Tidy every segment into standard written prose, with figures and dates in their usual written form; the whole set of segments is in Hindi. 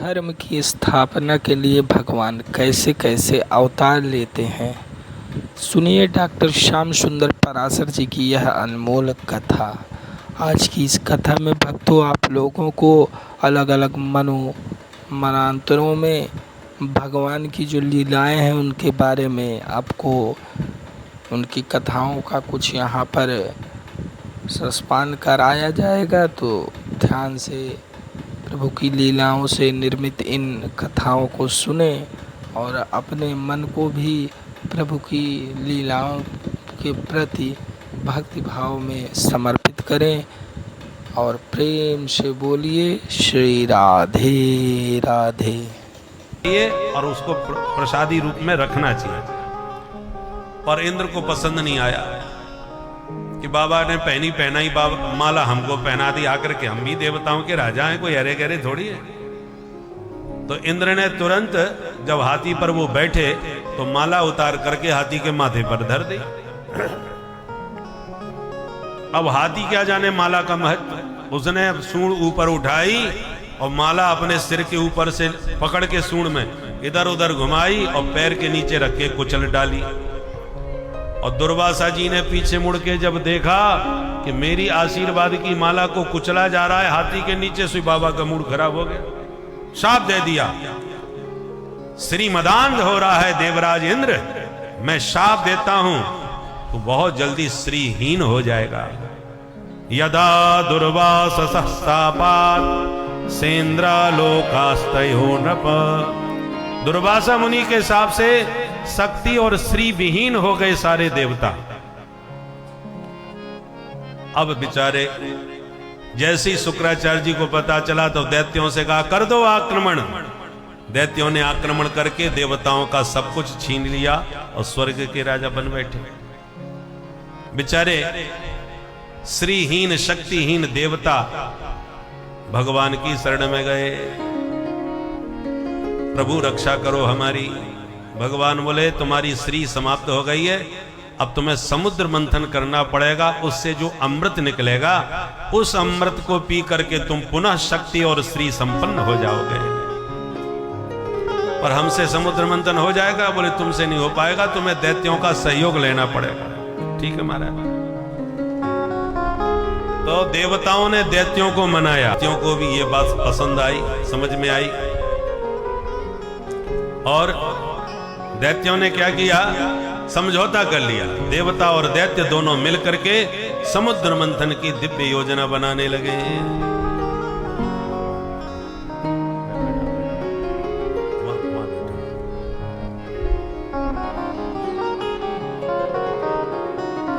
धर्म की स्थापना के लिए भगवान कैसे कैसे अवतार लेते हैं, सुनिए डॉक्टर श्याम सुंदर पराशर जी की यह अनमोल कथा। आज की इस कथा में भक्तों आप लोगों को अलग अलग मनांतरों में भगवान की जो लीलाएं हैं उनके बारे में आपको उनकी कथाओं का कुछ यहाँ पर संस्पान कराया जाएगा। तो ध्यान से प्रभु की लीलाओं से निर्मित इन कथाओं को सुने और अपने मन को भी प्रभु की लीलाओं के प्रति भक्ति भाव में समर्पित करें और प्रेम से बोलिए श्री राधे राधे। और उसको प्रसादी रूप में रखना चाहिए। पर इंद्र को पसंद नहीं आया कि बाबा ने पहनाई बाबा माला हमको पहना दी, आकर के हम भी देवताओं के राजा हैं, कोई अरे गहरे थोड़ी है। तो इंद्र ने तुरंत जब हाथी पर वो बैठे तो माला उतार करके हाथी के माथे पर धर दी। अब हाथी क्या जाने माला का महत्व, उसने सूंड ऊपर उठाई और माला अपने सिर के ऊपर से पकड़ के सूंड में इधर उधर घुमाई और पैर के नीचे रख के कुचल डाली। और दुर्वासा जी ने पीछे मुड़ के जब देखा कि मेरी आशीर्वाद की माला को कुचला जा रहा है हाथी के नीचे से, बाबा का मूड खराब हो गया, शाप दे दिया, श्रीमदांध हो रहा है देवराज इंद्र, मैं शाप देता हूं तो बहुत जल्दी श्रीहीन हो जाएगा। यदा दुर्वास सहस्तापात सेन्द्रा लोकास्तयो नृप। दुर्वासा मुनि के हिसाब से शक्ति और श्री विहीन हो गए सारे देवता। अब बेचारे जैसे ही शुक्राचार्य जी को पता चला तो दैत्यों से कहा कर दो आक्रमण। दैत्यों ने आक्रमण करके देवताओं का सब कुछ छीन लिया और स्वर्ग के राजा बन बैठे। बेचारे श्रीहीन शक्तिहीन देवता भगवान की शरण में गए, प्रभु रक्षा करो हमारी। भगवान बोले तुम्हारी श्री समाप्त हो गई है, अब तुम्हें समुद्र मंथन करना पड़ेगा, उससे जो अमृत निकलेगा उस अमृत को पी करके तुम पुनः शक्ति और श्री संपन्न हो जाओगे। पर हमसे समुद्र मंथन हो जाएगा, बोले तुमसे नहीं हो पाएगा, तुम्हें दैत्यों का सहयोग लेना पड़ेगा। ठीक है महाराज। तो देवताओं ने दैत्यों को मनाया, दैत्यों को भी ये बात पसंद आई, समझ में आई। और दैत्यों ने क्या किया, समझौता कर लिया। देवता और दैत्य दोनों मिलकर के समुद्र मंथन की दिव्य योजना बनाने लगे।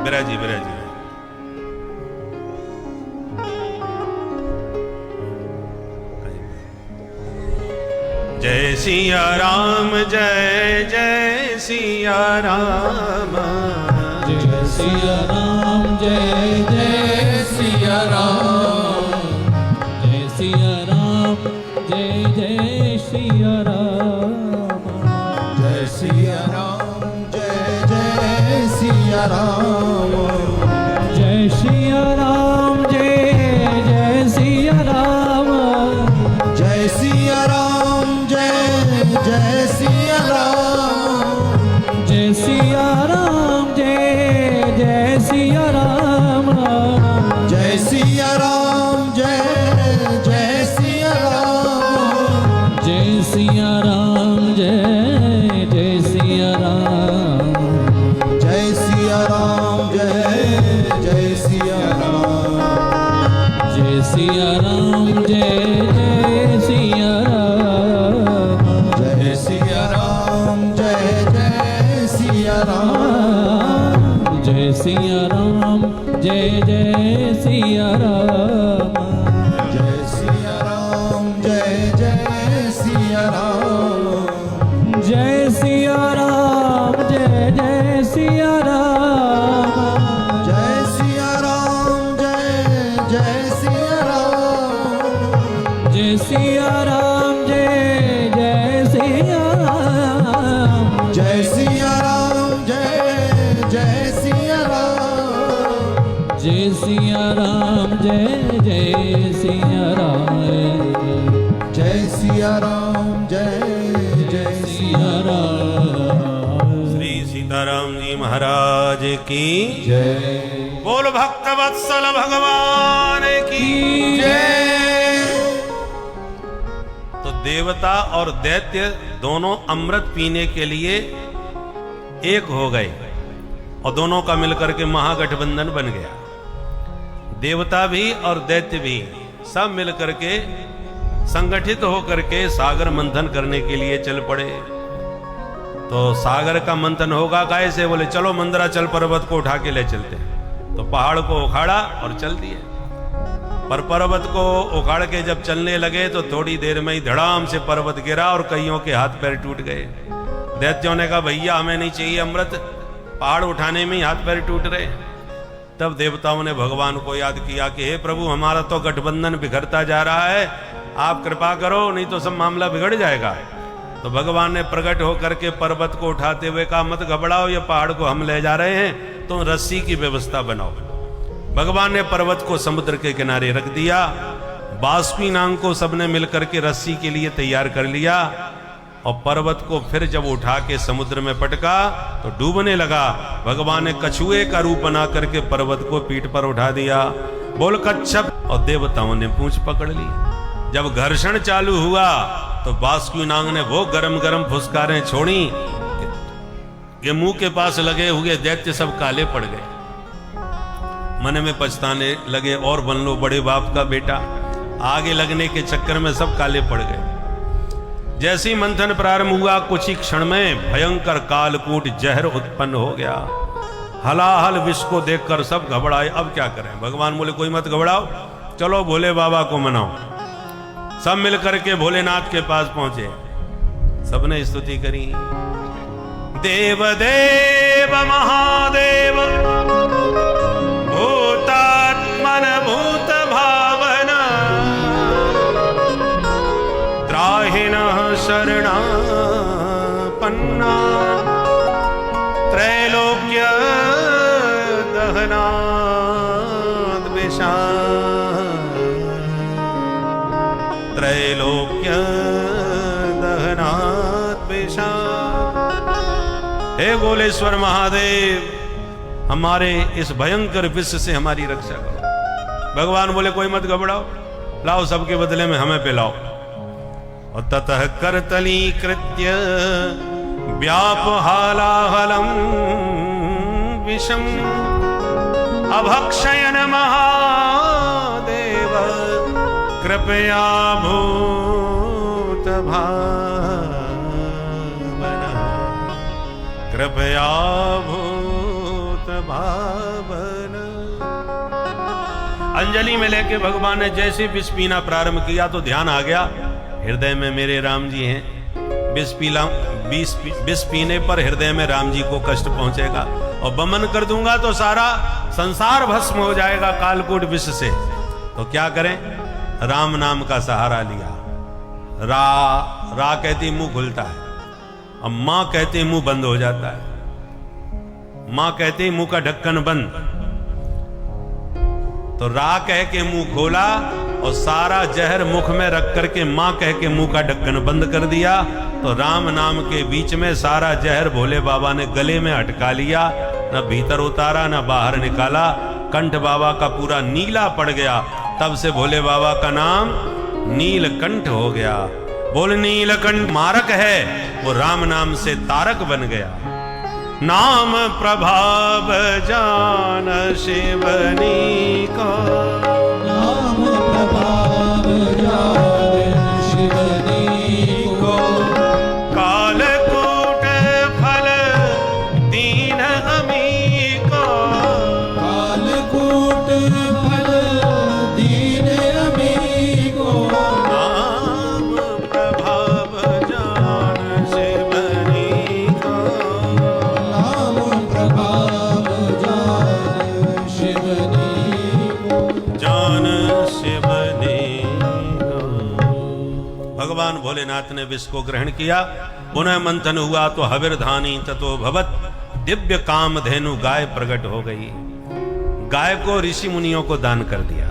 बिराजी बिराजी। जय सिया राम जय जय सिया राम, जय सिया राम जय जय सिया राम, जय सिया राम जय जय सिया राम, जय सिया राम जय जय सिया राम, जय सिया राम जय जय सिया राम, जय सिया राम जय सिया राम, जय सिया राम जय जय सिया राम, जय सिया राम जय जय सिया राम, जय सिया राम जय जय सिया राम, जय सिया राम जय जय सिया राम, जय सिया राम जय जय सिया राम, जय सिया राम जय जय सिया राम, जय सिया राम जय जय सिया राम, जय सिया राम जय जय सिया राम, सिया राम जय जय सिया राम। श्री सीताराम जी महाराज की जय। बोल भक्त वत्सल भगवान की जय। तो देवता और दैत्य दोनों अमृत पीने के लिए एक हो गए और दोनों का मिलकर के महागठबंधन बन गया। देवता भी और दैत्य भी सब मिलकर के संगठित होकर के सागर मंथन करने के लिए चल पड़े। तो सागर का मंथन होगा कैसे? बोले चलो मंदराचल पर्वत को उठा के ले चलते हैं। तो पहाड़ को उखाड़ा और चल दिए। पर पर्वत को उखाड़ के जब चलने लगे तो थोड़ी देर में ही धड़ाम से पर्वत गिरा और कईयों के हाथ पैर टूट गए। दैत्यों ने कहा भैया हमें नहीं चाहिए अमृत, पहाड़ उठाने में ही हाथ पैर टूट रहे। तब देवताओं ने भगवान को याद किया कि हे प्रभु हमारा तो गठबंधन बिखरता जा रहा है, आप कृपा करो नहीं तो सब मामला बिगड़ जाएगा। तो भगवान ने प्रकट होकर के पर्वत को उठाते हुए कहा मत घबराओ, ये पहाड़ को हम ले जा रहे हैं, तुम रस्सी की व्यवस्था बनाओ। भगवान ने पर्वत को समुद्र के किनारे रख दिया। बाष्पी नांग को सबने मिलकर के रस्सी के लिए तैयार कर लिया और पर्वत को फिर जब उठा के समुद्र में पटका तो डूबने लगा। भगवान ने कछुए का रूप बना करके पर्वत को पीठ पर उठा दिया। बोल कच्छप, और देवताओं ने पूंछ पकड़ ली। जब घर्षण चालू हुआ तो बाष्पी नांग ने वो गरम गरम फुसकारें छोड़ी कि मुंह के पास लगे हुए दैत्य सब काले पड़ गए। मन में पछताने लगे और बन लो बड़े बाप का बेटा, आगे लगने के चक्कर में सब काले पड़ गए। जैसी मंथन प्रारंभ हुआ कुछ ही क्षण में भयंकर कालकूट जहर उत्पन्न हो गया। हलाहल विष को देखकर सब घबराए। अब क्या करें? भगवान बोले कोई मत घबराओ, चलो भोले बाबा को मनाओ। सब मिलकर के भोलेनाथ के पास पहुंचे। सबने स्तुति करी। देव देव महादेव भूतात्मन भूत भावना त्राहिणः शरणापन्ना त्रैलोक्य दहनाद् विषा त्रैलोक्य दहनाद् विषा। हे गोलेश्वर महादेव हमारे इस भयंकर विष से हमारी रक्षा करो। भगवान बोले कोई मत घबराओ, लाओ सबके बदले में हमें पिलाओ। और ततः करतली कृत्य व्यापहालाहलम विषम अभक्षयन महादेव कृपया भूत भावना कृपया भूत भावना। अंजलि में लेके भगवान ने जैसे विष पीना प्रारंभ किया तो ध्यान आ गया हृदय में मेरे राम जी हैं। विष पीने पर हृदय में राम जी को कष्ट पहुंचेगा और बमन कर दूंगा तो सारा संसार भस्म हो जाएगा कालकूट विष से। तो क्या करें? राम नाम का सहारा लिया। रा कहती मुंह खुलता है और मां कहती मुंह बंद हो जाता है। मां कहती मुंह का ढक्कन बंद, तो रा कह के मुंह खोला और सारा जहर मुख में रख करके मां कह के मुंह का ढक्कन बंद कर दिया। तो राम नाम के बीच में सारा जहर भोले बाबा ने गले में अटका लिया, न भीतर उतारा न बाहर निकाला। कंठ बाबा का पूरा नीला पड़ गया। तब से भोले बाबा का नाम नीलकंठ हो गया। बोल नीलकंठ मारक है, वो राम नाम से तारक बन गया। नाम प्रभाव जान शिवनी का, नाम प्रभाव जान शिवनी को। कालकूट फल दीन अमी को, कालकूट फल दीन अमी को। नाम प्रभाव जान शिवनी का, नाम प्रभाव जान शिवनी को। जान शिवनी को। भगवान भोलेनाथ ने विष को ग्रहण किया। पुनः मंथन हुआ तो हविर्धानी ततो भवत, दिव्य काम धेनु गाय प्रकट हो गई। गाय को ऋषि मुनियों को दान कर दिया।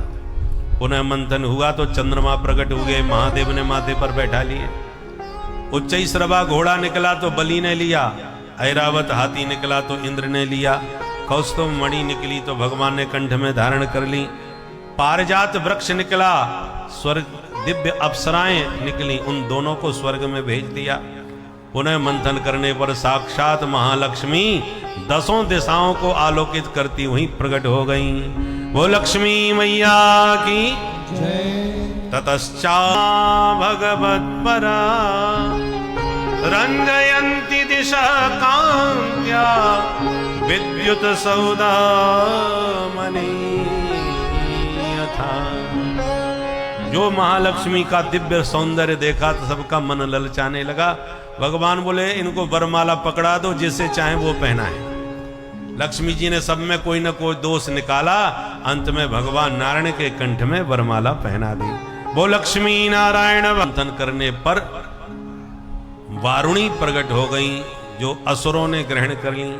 पुनः मंथन हुआ तो चंद्रमा प्रकट हुए, महादेव ने माथे पर बैठा लिए। उच्चैश्रवा घोड़ा निकला तो बलि ने लिया, ऐरावत हाथी निकला तो इंद्र ने लिया, कौस्तुभ मणि निकली तो भगवान ने कंठ में धारण कर ली, पारिजात वृक्ष निकला, स्वर्ग दिव्य अप्सराएं निकली, उन दोनों को स्वर्ग में भेज दिया। पुनः मंथन करने पर साक्षात महालक्ष्मी 10 दिशाओं को आलोकित करती हुई प्रकट हो गई। वो लक्ष्मी मैया की ततश्चा भगवत परा रंजयंती दिशा कांत्या विद्युत सौदा मणि यथा। जो महालक्ष्मी का दिव्य सौंदर्य देखा तो सबका मन ललचाने लगा। भगवान बोले इनको वरमाला पकड़ा दो, जिससे चाहे वो पहनाए। लक्ष्मी जी ने सब में कोई ना कोई दोष निकाला, अंत में भगवान नारायण के कंठ में वरमाला पहना दी। वो लक्ष्मी नारायण मंथन करने पर वारुणी प्रकट हो गई, जो असुरों ने ग्रहण कर ली।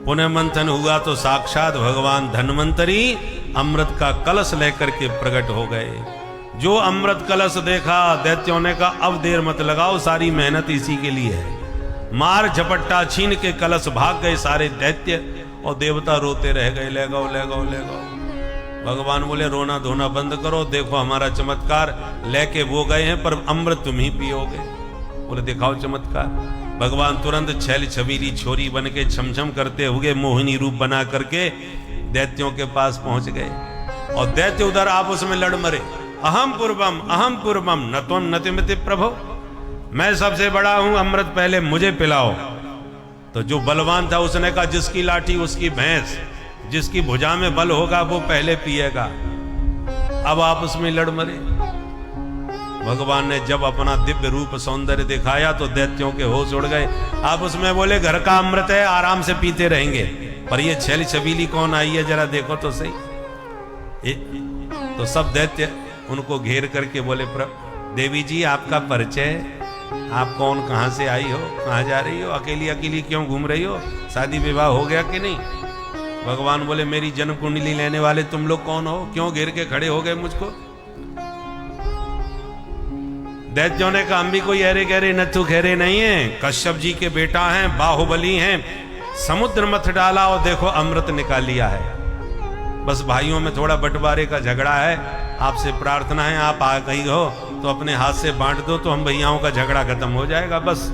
पुनः मंथन हुआ तो साक्षात भगवान धन्वंतरी अमृत का कलश लेकर के प्रकट हो गए। जो अमृत कलश देखा दैत्यों ने कहा अब देर मत लगाओ, सारी मेहनत इसी के लिए है। मार झपट्टा छीन के कलश भाग गए सारे दैत्य, और देवता रोते रह गए, ले गो ले गो ले गो। भगवान बोले रोना धोना बंद करो, देखो हमारा चमत्कार। लेके वो गए हैं पर अमृत तुम ही पियोगे। बोले दिखाओ चमत्कार। भगवान तुरंत छैल छबीली छोरी बन के छमछम करते हुए मोहिनी रूप बना करके दैत्यों के पास पहुंच गए, और दैत्य उधर आपस में लड़ मरे। अहम पूर्वम न त्वं नतिमिति प्रभो, मैं सबसे बड़ा हूं, अमृत पहले मुझे पिलाओ। तो जो बलवान था उसने कहा जिसकी लाठी उसकी भैंस, जिसकी भुजा में बल होगा वो पहले पिएगा। अब आपस में लड़ मरे। भगवान ने जब अपना दिव्य रूप सौंदर्य दिखाया तो दैत्यों के होश उड़ गए। आपस में बोले घर का अमृत है, आराम से पीते रहेंगे, पर ये छैल छबीली कौन आई है जरा देखो तो सही। तो सब दैत्य उनको घेर करके बोले देवी जी आपका परिचय, आप कौन, कहां से आई हो, कहां जा रही हो, अकेली अकेली क्यों घूम रही हो, शादी विवाह हो गया कि नहीं। भगवान बोले मेरी जन्म कुंडली लेने वाले तुम लोग कौन हो, क्यों घेर के खड़े हो गए मुझको। दैत्यों ने कहा हम भी कोई अरे गहरे नथु खेरे नहीं है, कश्यप जी के बेटा हैं, बाहुबली हैं, समुद्र मथ डाला और देखो अमृत निकाल लिया है। बस भाइयों में थोड़ा बंटवारे का झगड़ा है, आपसे प्रार्थना है आप आ गई हो तो अपने हाथ से बांट दो तो हम भैयाओं का झगड़ा खत्म हो जाएगा, बस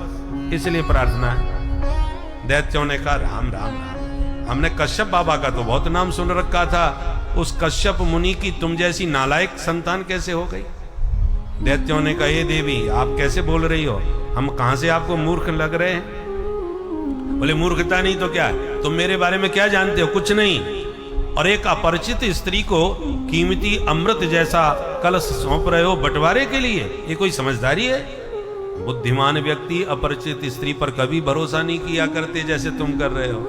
इसलिए प्रार्थना है। दैत्यों ने कहा राम राम राम, हमने कश्यप बाबा का तो बहुत नाम सुन रखा था, उस कश्यप मुनि की तुम जैसी नालायक संतान कैसे हो गई। दैत्यों ने कहा हे देवी आप कैसे बोल रही हो, हम कहां से आपको मूर्ख लग रहे हैं। बोले मूर्खता नहीं तो क्या है, तुम मेरे बारे में क्या जानते हो, कुछ नहीं। और एक अपरिचित स्त्री को कीमती अमृत जैसा कलश सौंप रहे हो बंटवारे के लिए, ये कोई समझदारी है। बुद्धिमान व्यक्ति अपरिचित स्त्री पर कभी भरोसा नहीं किया करते जैसे तुम कर रहे हो।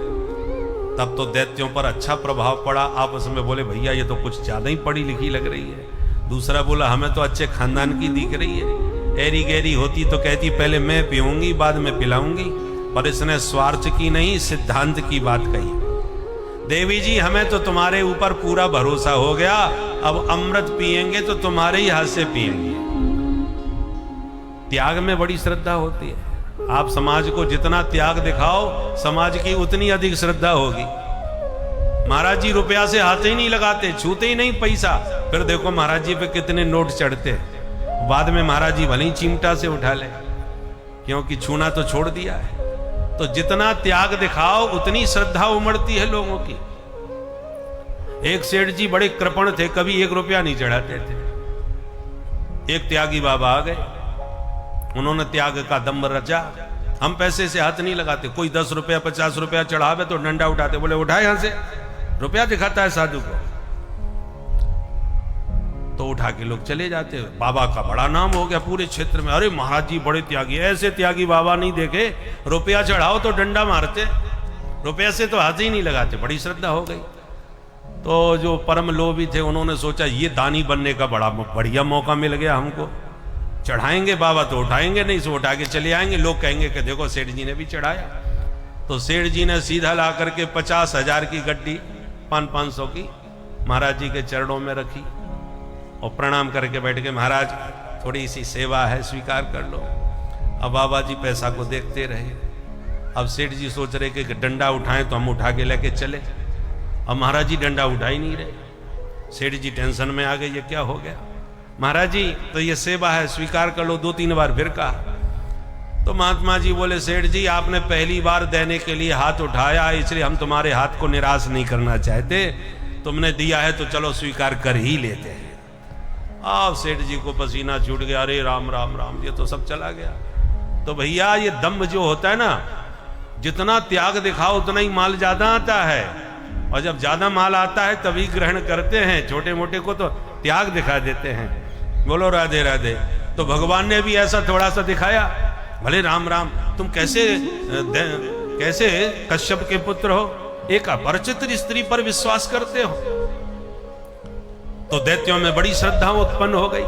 तब तो दैत्यों पर अच्छा प्रभाव पड़ा, आपस में बोले भैया ये तो कुछ ज्यादा ही पढ़ी लिखी लग रही है। दूसरा बोला हमें तो अच्छे खानदान की दिख रही है, ऐरी गहरी होती तो कहती पहले मैं पीऊंगी बाद में पिलाऊंगी, पर इसने स्वार्थ की नहीं सिद्धांत की बात कही। देवी जी हमें तो तुम्हारे ऊपर पूरा भरोसा हो गया, अब अमृत पिएंगे तो तुम्हारे ही हाथ से पिएंगे। त्याग में बड़ी श्रद्धा होती है, आप समाज को जितना त्याग दिखाओ समाज की उतनी अधिक श्रद्धा होगी। महाराज जी रुपया से हाथ ही नहीं लगाते, छूते ही नहीं पैसा, फिर देखो महाराज जी पे कितने नोट चढ़ते हैं। बाद में महाराज जी भले ही चिमटा से उठा ले, क्योंकि छूना तो छोड़ दिया है। तो जितना त्याग दिखाओ उतनी श्रद्धा उमड़ती है लोगों की। एक सेठ जी बड़े कृपण थे, कभी 1 रुपया नहीं चढ़ाते थे। एक त्यागी बाबा आ गए, उन्होंने त्याग का दम रचा, हम पैसे से हाथ नहीं लगाते, कोई 10 रुपया 50 रुपया चढ़ावे तो डंडा उठाते, बोले उठा यहां से, रुपया दिखाता है साधु को, तो उठा के लोग चले जाते। बाबा का बड़ा नाम हो गया पूरे क्षेत्र में, अरे महाराज जी बड़े त्यागी, ऐसे त्यागी बाबा नहीं देखे, रुपया चढ़ाओ तो डंडा मारते, रुपया से तो हाथ ही नहीं लगाते, बड़ी श्रद्धा हो गई। तो जो परम लोभी थे उन्होंने सोचा ये दानी बनने का बड़ा बढ़िया मौका मिल गया हमको, चढ़ाएंगे बाबा तो उठाएंगे, नहीं सो उठा के चले आएंगे, लोग कहेंगे कि देखो सेठ जी ने भी चढ़ाया। तो सेठ जी ने सीधा ला करके 50,000 की गड्डी 500 की महाराज जी के चरणों में रखी, और प्रणाम करके बैठ के, महाराज थोड़ी सी सेवा है, स्वीकार कर लो। अब बाबा जी पैसा को देखते रहे। अब सेठ जी सोच रहे कि डंडा उठाएं तो हम उठा के लेके चले। अब महाराज जी डंडा उठा ही नहीं रहे। सेठ जी टेंशन में आ गए, ये क्या हो गया। महाराज जी तो ये सेवा है, स्वीकार कर लो। 2-3 बार फिर कहा तो महात्मा जी बोले, सेठ जी आपने पहली बार देने के लिए हाथ उठाया, इसलिए हम तुम्हारे हाथ को निराश नहीं करना चाहते। तुमने दिया है तो चलो स्वीकार कर ही लेते हैं। अब सेठ जी को पसीना छूट गया, अरे राम राम राम, ये तो सब चला गया। तो भैया ये दम्भ जो होता है ना, जितना त्याग दिखाओ उतना ही माल ज्यादा आता है, और जब ज्यादा माल आता है तभी ग्रहण करते हैं, छोटे मोटे को तो त्याग दिखा देते हैं। बोलो राधे राधे। तो भगवान ने भी ऐसा थोड़ा सा दिखाया, भले राम राम, तुम कैसे कश्यप के पुत्र हो, एक अपरिचित स्त्री पर विश्वास करते हो। तो दैत्यों में बड़ी श्रद्धा उत्पन्न हो गई,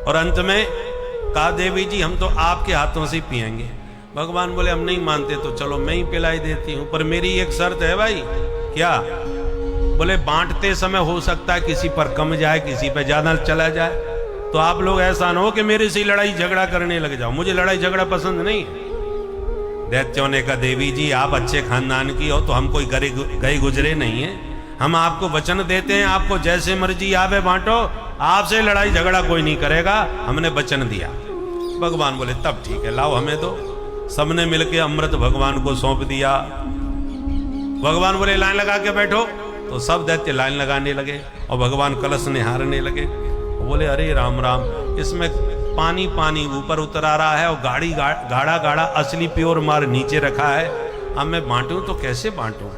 और अंत में कहा, देवी जी हम तो आपके हाथों से पिएंगे। भगवान बोले, हम नहीं मानते तो चलो मैं ही पिलाई देती हूं, पर मेरी एक शर्त है भाई। क्या? बोले, बांटते समय हो सकता है किसी पर कम जाए, किसी पर ज्यादा चला जाए, तो आप लोग ऐसा ना हो कि मेरे से लड़ाई झगड़ा करने लग जाओ, मुझे लड़ाई झगड़ा पसंद नहीं है। दैत्यों ने कहा, देवी जी आप अच्छे खानदान की हो, तो हम कोई गए गुजरे नहीं है, हम आपको वचन देते हैं, आपको जैसे मर्जी आवे बांटो, आपसे लड़ाई झगड़ा कोई नहीं करेगा, हमने वचन दिया। भगवान बोले, तब ठीक है, लाओ हमें दो। सबने मिलके अमृत भगवान को सौंप दिया। भगवान बोले, लाइन लगा के बैठो। तो सब दैत्य लाइन लगाने लगे, और भगवान कलश निहारने लगे। बोले, अरे राम राम, इसमें पानी पानी ऊपर उतर आ रहा है, और गाढ़ा गाढ़ा असली प्योर मार नीचे रखा है, अब मैं बांटूं तो कैसे बांटूं।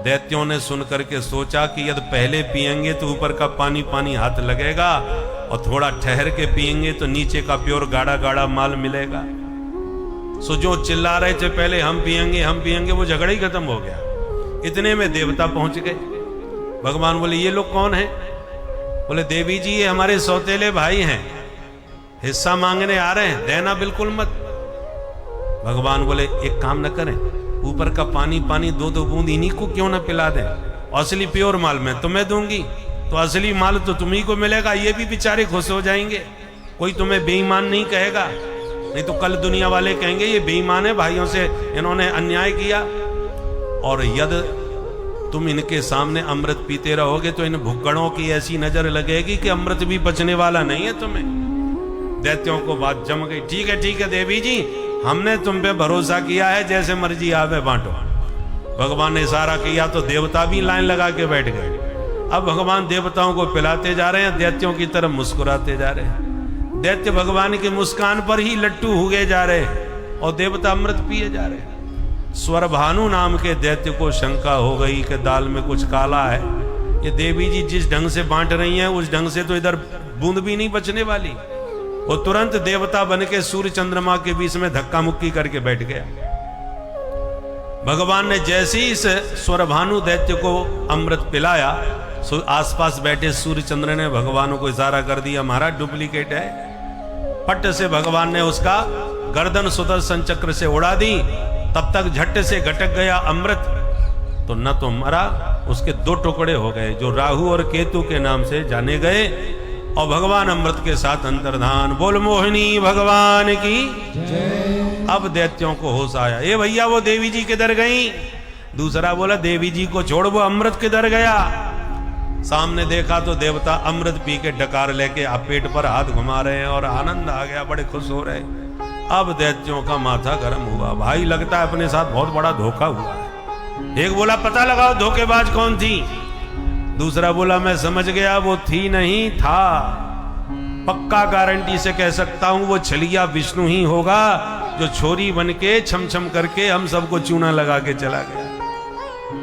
दैत्यों ने सुन करके सोचा कि यदि पहले पिएंगे तो ऊपर का पानी पानी हाथ लगेगा, और थोड़ा ठहर के पिएंगे तो नीचे का प्योर गाढ़ा गाढ़ा माल मिलेगा। सो जो चिल्ला रहे थे पहले हम पिएंगे, वो झगड़ा ही खत्म हो गया। इतने में देवता पहुंच गए। भगवान बोले, ये लोग कौन हैं? बोले, देवी जी ये हमारे सौतेले भाई हैं, हिस्सा मांगने आ रहे हैं, देना बिल्कुल मत। भगवान बोले, एक काम न करें, ऊपर का पानी पानी 2-2 बूंद इन्हीं को क्यों ना पिला दें, असली प्योर माल मैं तुम्हें दूंगी, तो असली माल तो तुम्ही को मिलेगा, ये भी बेचारे खुश हो जाएंगे, कोई तुम्हें बेईमान नहीं कहेगा। नहीं तो कल दुनिया वाले कहेंगे ये बेईमान है, भाइयों से इन्होंने अन्याय किया। और यदि तुम इनके सामने अमृत पीते रहोगे तो इन भुक्कड़ों की ऐसी नजर लगेगी कि अमृत भी बचने वाला नहीं है तुम्हें। दैत्यों को बात जम गई। ठीक है देवी जी, हमने तुम पे भरोसा किया है, जैसे मर्जी आवे बांटो। भगवान ने इशारा किया तो देवता भी लाइन लगा के बैठ गए। अब भगवान देवताओं को पिलाते जा रहे हैं, दैत्यों की तरफ मुस्कुराते जा रहे हैं। दैत्य भगवान की मुस्कान पर ही लट्टू हुए जा रहे हैं, और देवता अमृत पिए जा रहे हैं। स्वरभानु नाम के दैत्य को शंका हो गई कि दाल में कुछ काला है, ये देवी जी जिस ढंग से बांट रही हैं उस ढंग से तो इधर बूंद भी नहीं बचने वाली। वो तुरंत देवता बन के सूर्य चंद्रमा के बीच में धक्का मुक्की करके बैठ गया। भगवान ने जैसे ही इस स्वरभानु दैत्य को अमृत पिलाया, आसपास बैठे सूर्य चंद्र ने भगवान को इशारा कर दिया, महाराज डुप्लीकेट है। पट से भगवान ने उसका गर्दन सुदर्शन चक्र से उड़ा दी। तब तक झट से घटक गया अमृत, तो न तो मरा, उसके 2 टुकड़े हो गए, जो राहु और केतु के नाम से जाने गए, और भगवान अमृत के साथ अंतर्धान। बोल मोहिनी भगवान की जय। अब दैत्यों को होश आया, ए भैया वो देवी जी किधर गई? दूसरा बोला, देवी जी को छोड़, वो अमृत किधर गया? सामने देखा तो देवता अमृत पी के डकार लेके आप पेट पर हाथ घुमा रहे हैं, और आनंद आ गया, बड़े खुश हो रहे। अब दैत्यों का माथा गर्म हुआ, भाई लगता है अपने साथ बहुत बड़ा धोखा हुआ है। एक बोला, पता लगाओ धोखेबाज कौन थी। दूसरा बोला, मैं समझ गया, वो थी नहीं था, पक्का गारंटी से कह सकता हूं वो छलिया विष्णु ही होगा, जो छोरी बन के छम छम करके हम सबको चूना लगा के चला गया।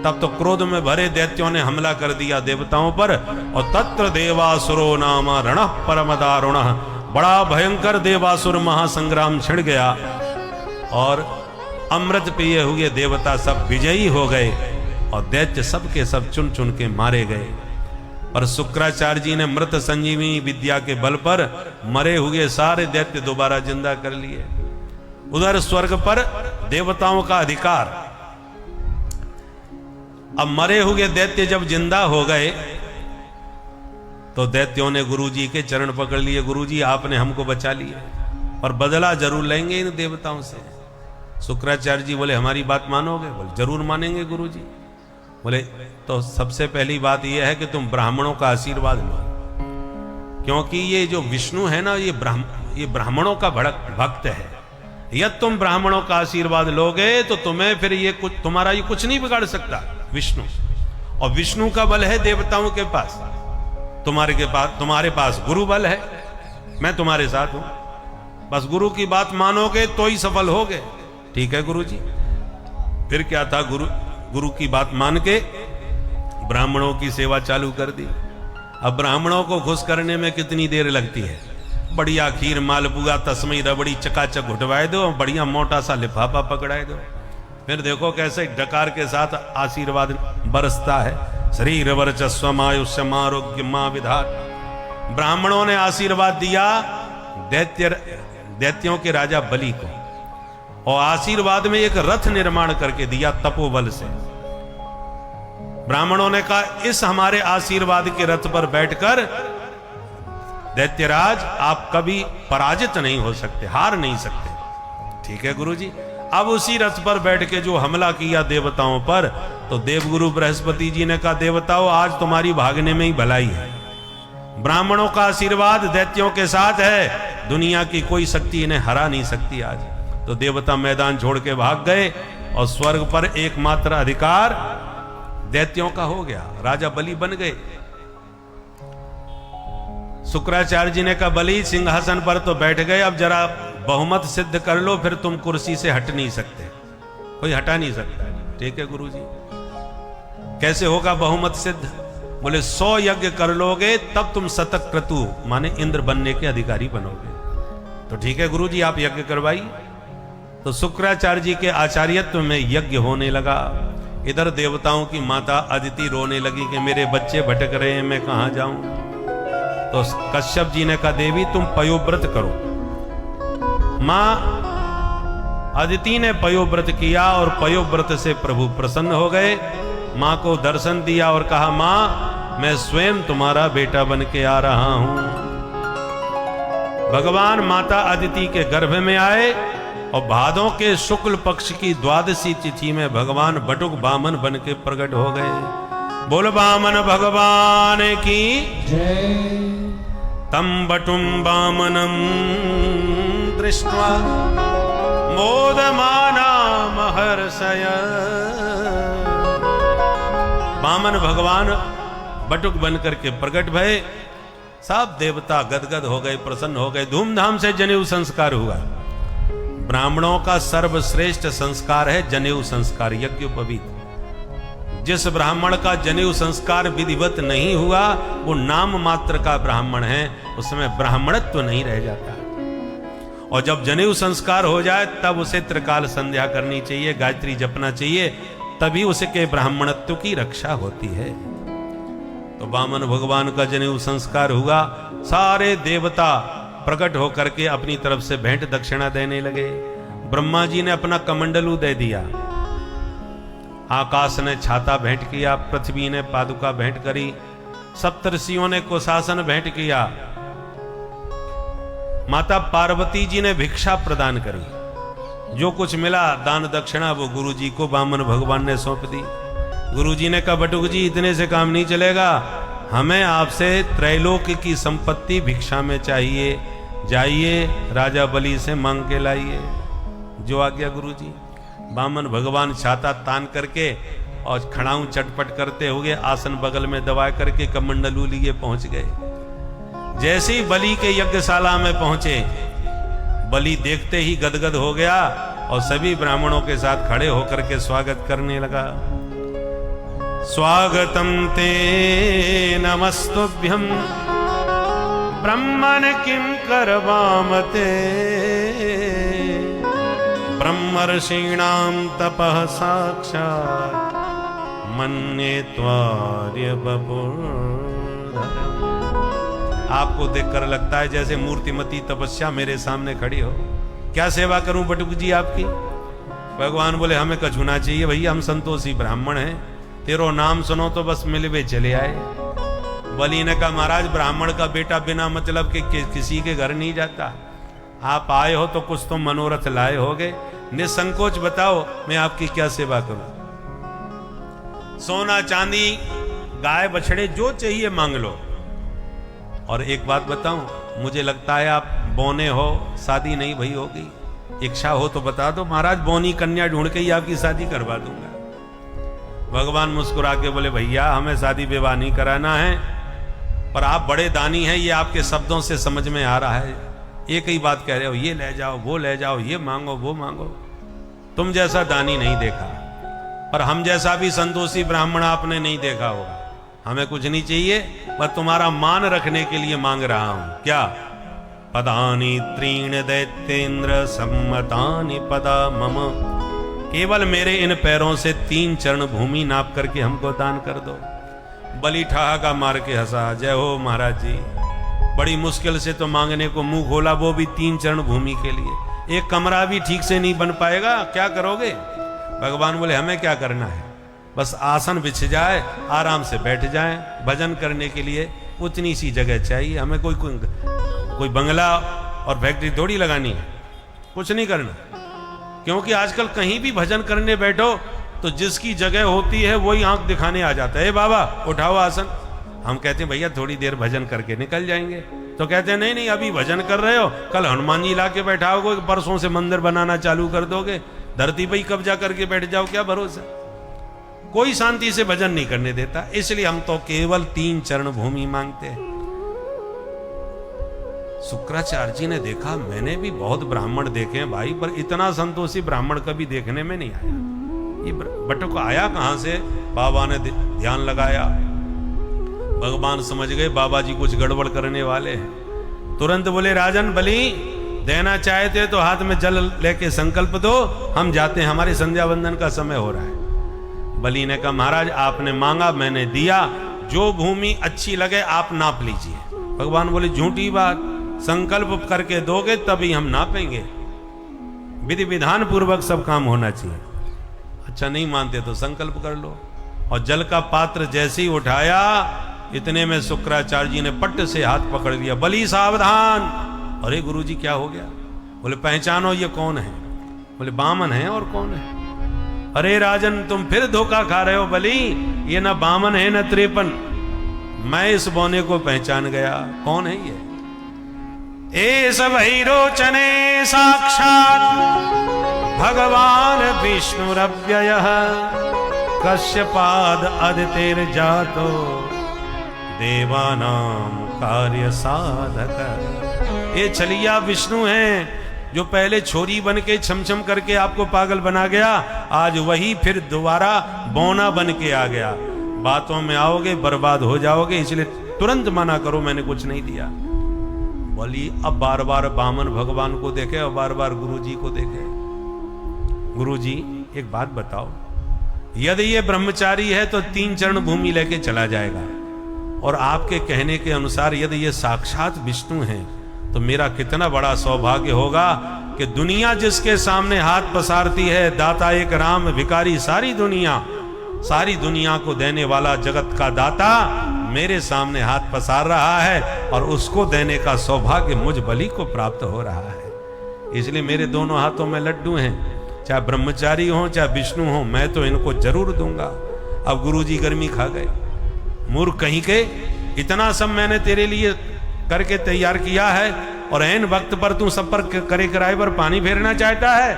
तब तो क्रोध में भरे दैत्यों ने हमला कर दिया देवताओं पर, और तत्र देवासुरो नाम रण परम दारुण, बड़ा भयंकर देवासुर महासंग्राम छिड़ गया, और अमृत पिए हुए देवता सब विजयी हो गए, और दैत्य सब के सब चुन चुन के मारे गए। और शुक्राचार्य जी ने मृत संजीवनी विद्या के बल पर मरे हुए सारे दैत्य दोबारा जिंदा कर लिए। उधर स्वर्ग पर देवताओं का अधिकार। अब मरे हुए दैत्य जब जिंदा हो गए तो दैत्यों ने गुरुजी के चरण पकड़ लिए, गुरुजी आपने हमको बचा लिया और बदला जरूर लेंगे इन देवताओं से। शुक्राचार्य जी बोले हमारी बात मानोगे? बोले जरूर मानेंगे गुरुजी। बोले तो सबसे पहली बात यह है कि तुम ब्राह्मणों का आशीर्वाद लो, क्योंकि ये जो विष्णु है ना ये ब्राह्मणों का भक्त है। यदि तुम ब्राह्मणों का आशीर्वाद लोगे तो तुम्हें फिर तुम्हारा ये कुछ नहीं बिगाड़ सकता विष्णु। और विष्णु का बल है देवताओं के पास, तुम्हारे पास गुरु बल है। मैं तुम्हारे साथ हूं, बस गुरु की बात मानोगे तो ही सफल होगे। ठीक है गुरु जी। फिर क्या था, गुरु की बात मान के ब्राह्मणों की सेवा चालू कर दी। अब ब्राह्मणों को खुश करने में कितनी देर लगती है। बढ़िया खीर मालपुआ तस्मई रबड़ी चकाचक घुटवाए दो, बढ़िया मोटा सा लिफाफा पकड़ाए दो। फिर देखो कैसे डकार के साथ आशीर्वाद बरसता है। शरीर वर्चस्व आयुष्यम आरोग्य मां विधात। ब्राह्मणों ने आशीर्वाद दिया दैत्यों के राजा बलि को, और आशीर्वाद में एक रथ निर्माण करके दिया तपोबल से। ब्राह्मणों ने कहा इस हमारे आशीर्वाद के रथ पर बैठकर दैत्यराज आप कभी पराजित नहीं हो सकते, हार नहीं सकते। ठीक है गुरुजी। अब उसी रथ पर बैठ के जो हमला किया देवताओं पर, तो देवगुरु बृहस्पति जी ने कहा देवताओं आज तुम्हारी भागने में ही भलाई है। ब्राह्मणों का आशीर्वाद दैत्यों के साथ है, दुनिया की कोई शक्ति इन्हें हरा नहीं सकती आज। तो देवता मैदान छोड़ के भाग गए और स्वर्ग पर एकमात्र अधिकार दैत्यों का हो गया, राजा बलि बन गए। शुक्राचार्य जी ने कहा बलि सिंहासन पर तो बैठ गए, अब जरा बहुमत सिद्ध कर लो, फिर तुम कुर्सी से हट नहीं सकते, कोई हटा नहीं सकता। ठीक है गुरुजी। कैसे होगा बहुमत सिद्ध? बोले 100 यज्ञ कर लोगे तब तुम शतक क्रतु माने इंद्र बनने के अधिकारी बनोगे। तो ठीक है गुरुजी आप यज्ञ करवाइए। तो शुक्राचार्य जी के आचार्यत्व में यज्ञ होने लगा। इधर देवताओं की माता अदिति रोने लगी कि मेरे बच्चे भटक रहे हैं, मैं कहां जाऊं। तो कश्यप जी ने कहा देवी तुम पयोव्रत करो। मां अदिति ने पयोव्रत किया और पयोव्रत से प्रभु प्रसन्न हो गए। मां को दर्शन दिया और कहा मां मैं स्वयं तुम्हारा बेटा बन के आ रहा हूं। भगवान माता अदिति के गर्भ में आए और भादों के शुक्ल पक्ष की द्वादशी तिथि में भगवान बटुक बामन बन के प्रकट हो गए। बोल बामन भगवान की जय। तम बटुम बामनम दृष्ट्वा मोदमाना महर्षय। बामन भगवान बटुक बन करके प्रकट भये। सब देवता गदगद हो गए, प्रसन्न हो गए। धूमधाम से जनेऊ संस्कार हुआ। ब्राह्मणों का सर्वश्रेष्ठ संस्कार है जनेऊ संस्कार, यज्ञोपवीत। जिस ब्राह्मण का जनेऊ संस्कार विधिवत नहीं हुआ वो नाम मात्र का ब्राह्मण है, उसमें ब्राह्मणत्व नहीं रह जाता। और जब जनेऊ संस्कार हो जाए तब उसे त्रिकाल संध्या करनी चाहिए, गायत्री जपना चाहिए, तभी उसके ब्राह्मणत्व की रक्षा होती है। तो वामन भगवान का जनेऊ संस्कार हुआ। सारे देवता प्रकट होकर के अपनी तरफ से भेंट दक्षिणा देने लगे। ब्रह्मा जी ने अपना कमंडलू दे दिया, आकाश ने छाता भेंट किया, पृथ्वी ने पादुका भेंट करी, सप्तर्षियों ने कुशासन भेंट किया, माता पार्वती जी ने भिक्षा प्रदान करी। जो कुछ मिला दान दक्षिणा वो गुरु जी को वामन भगवान ने सौंप दी। गुरु जी ने कहा बटुक जी इतने से काम नहीं चलेगा, हमें आपसे त्रैलोक की संपत्ति भिक्षा में चाहिए, जाइए राजा बलि से मांग के लाइए। जो आ गया गुरु जी। वामन भगवान छाता तान करके और खड़ाऊ चटपट करते हुए आसन बगल में दबा करके कमंडलू लिए पहुंच गए। जैसे ही बलि के यज्ञशाला में पहुंचे, बलि देखते ही गदगद हो गया और सभी ब्राह्मणों के साथ खड़े होकर के स्वागत करने लगा। स्वागतम ते नमस्तुभ्यं ब्रह्मण किं करवामते ब्रह्मर्षीणां तपः साक्षात् मन्ये त्वार्य बपुर्धरम्। आपको देखकर लगता है जैसे मूर्तिमती तपस्या मेरे सामने खड़ी हो। क्या सेवा करूं बटुक जी आपकी? भगवान बोले हमें कछुना चाहिए भैया, हम संतोषी ब्राह्मण हैं, तेरो नाम सुनो तो बस मिलवे चले आए। बलि ने कहा महाराज ब्राह्मण का बेटा बिना मतलब के किसी के घर नहीं जाता, आप आए हो तो कुछ तो मनोरथ लाए होगे, निसंकोच बताओ मैं आपकी क्या सेवा करूं। सोना चांदी गाय बछड़े जो चाहिए मांग लो। और एक बात बताऊं, मुझे लगता है आप बौने हो, शादी नहीं भई होगी, इच्छा हो तो बता दो महाराज, बौनी कन्या ढूंढ के ही आपकी शादी करवा दूंगा। भगवान मुस्कुरा के बोले भैया हमें शादी विवाह नहीं कराना है, पर आप बड़े दानी हैं, ये आपके शब्दों से समझ में आ रहा है, एक ही बात कह रहे हो, ये ले जाओ वो ले जाओ, ये मांगो वो मांगो। तुम जैसा दानी नहीं देखा, पर हम जैसा भी संतोषी ब्राह्मण आपने नहीं देखा होगा। हमें कुछ नहीं चाहिए, बस तुम्हारा मान रखने के लिए मांग रहा हूं। क्या? पदानी त्रीण दैत्येन्द्र सम्मतानि पदा मम, केवल मेरे इन पैरों से 3 चरण भूमि नाप करके हमको दान कर दो। बलि ठहाका मार के हंसा, जय हो महाराज जी, बड़ी मुश्किल से तो मांगने को मुंह खोला, वो भी 3 चरण भूमि के लिए। एक कमरा भी ठीक से नहीं बन पाएगा, क्या करोगे? भगवान बोले हमें क्या करना है, बस आसन बिछ जाए, आराम से बैठ जाए, भजन करने के लिए उतनी सी जगह चाहिए हमें। कोई बंगला और फैक्ट्री थोड़ी लगानी है, कुछ नहीं करना। क्योंकि आजकल कहीं भी भजन करने बैठो तो जिसकी जगह होती है वही आंख दिखाने आ जाता है, बाबा उठाओ आसन। हम कहते हैं भैया थोड़ी देर भजन करके निकल जाएंगे, तो कहते हैं नहीं नहीं अभी भजन कर रहे हो, कल हनुमान जी ला के बैठाओगे, परसों से मंदिर बनाना चालू कर दोगे, धरती पे ही कब्जा करके बैठ जाओ, क्या भरोसा। कोई शांति से भजन नहीं करने देता, इसलिए हम तो केवल 3 चरण भूमि मांगते हैं। शुक्राचार्य जी ने देखा, मैंने भी बहुत ब्राह्मण देखे हैं भाई, पर इतना संतोषी ब्राह्मण कभी देखने में नहीं आया। ये बटुक आया कहां से? बाबा ने ध्यान लगाया, भगवान समझ गए बाबा जी कुछ गड़बड़ करने वाले हैं। तुरंत बोले राजन बलि, देना चाहते तो हाथ में जल लेके संकल्प दो, हम जाते हैं, हमारे संध्या वंदन का समय हो रहा है। बलि ने कहा महाराज आपने मांगा मैंने दिया, जो भूमि अच्छी लगे आप नाप लीजिए। भगवान बोले झूठी बात, संकल्प करके दोगे तभी हम नापेंगे, विधि विधान पूर्वक सब काम होना चाहिए। अच्छा नहीं मानते तो संकल्प कर लो। और जल का पात्र जैसे ही उठाया, इतने में शुक्राचार्य जी ने पट्ट से हाथ पकड़ लिया, बलि सावधान। अरे गुरुजी क्या हो गया? बोले पहचानो ये कौन है? बोले बामन है, और कौन है? अरे राजन तुम फिर धोखा खा रहे हो बलि, ये ना बामन है ना 53, मैं इस बौने को पहचान गया। कौन है ये? ए सब रोचने साक्षात भगवान विष्णुरव्ययः, कश्यपाद अदितेर जातो देवानाम कार्य साधक। ये छलिया विष्णु हैं जो पहले छोरी बन के छमछम करके आपको पागल बना गया, आज वही फिर दोबारा बौना बन के आ गया। बातों में आओगे बर्बाद हो जाओगे, इसलिए तुरंत मना करो, मैंने कुछ नहीं दिया। बलि अब बार बार बामन भगवान को देखे और बार बार गुरुजी को देखे। गुरुजी एक बात बताओ, यदि ये ब्रह्मचारी है तो 3 चरण भूमि लेके चला जाएगा, और आपके कहने के अनुसार यदि ये साक्षात विष्णु हैं तो मेरा कितना बड़ा सौभाग्य होगा कि दुनिया जिसके सामने हाथ पसारती है, दाता एक राम भिखारी सारी दुनिया को देने वाला जगत का दाता मेरे सामने हाथ पसार रहा है, और उसको देने का सौभाग्य मुझ बलि को प्राप्त हो रहा है। इसलिए मेरे दोनों हाथों में लड्डू हैं, चाहे ब्रह्मचारी हो चाहे विष्णु हो, मैं तो इनको जरूर दूंगा। अब गुरुजी गर्मी खा गए, मूर्ख कहीं के, इतना सब मैंने तेरे लिए करके तैयार किया है और ऐन वक्त पर तू सब पर करे कराए पर पानी फेरना चाहता है।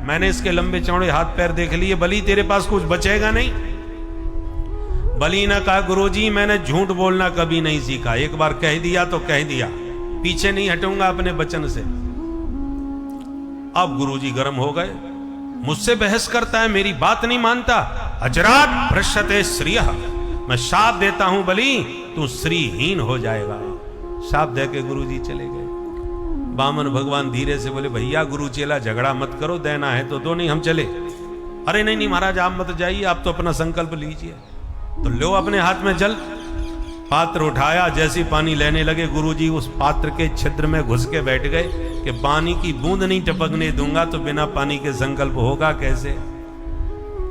मैंने इसके लंबे चौड़े हाथ पैर देख लिए, बलि तेरे पास कुछ बचेगा नहीं। बलि ने कहा गुरुजी मैंने झूठ बोलना कभी नहीं सीखा, एक बार कह दिया तो कह दिया, पीछे नहीं हटूंगा अपने वचन से। अब गुरुजी गर्म हो गए, मुझसे बहस करता है, मेरी बात नहीं मानता। अजरात भ्रष्यते श्रियः, मैं शाप देता हूं बलि तू श्रीहीन हो जाएगा। शाप दे के गुरुजी चले गए। बामन भगवान धीरे से बोले भैया गुरु चेला झगड़ा मत करो, देना है तो दो, नहीं हम चले। अरे नहीं नहीं महाराज आप मत जाइए, आप तो अपना संकल्प लीजिए। तो लो अपने हाथ में जल, पात्र उठाया, जैसे पानी लेने लगे गुरुजी उस पात्र के छिद्र में घुस के बैठ गए कि पानी की बूंद नहीं टपकने दूंगा, तो बिना पानी के संकल्प होगा कैसे।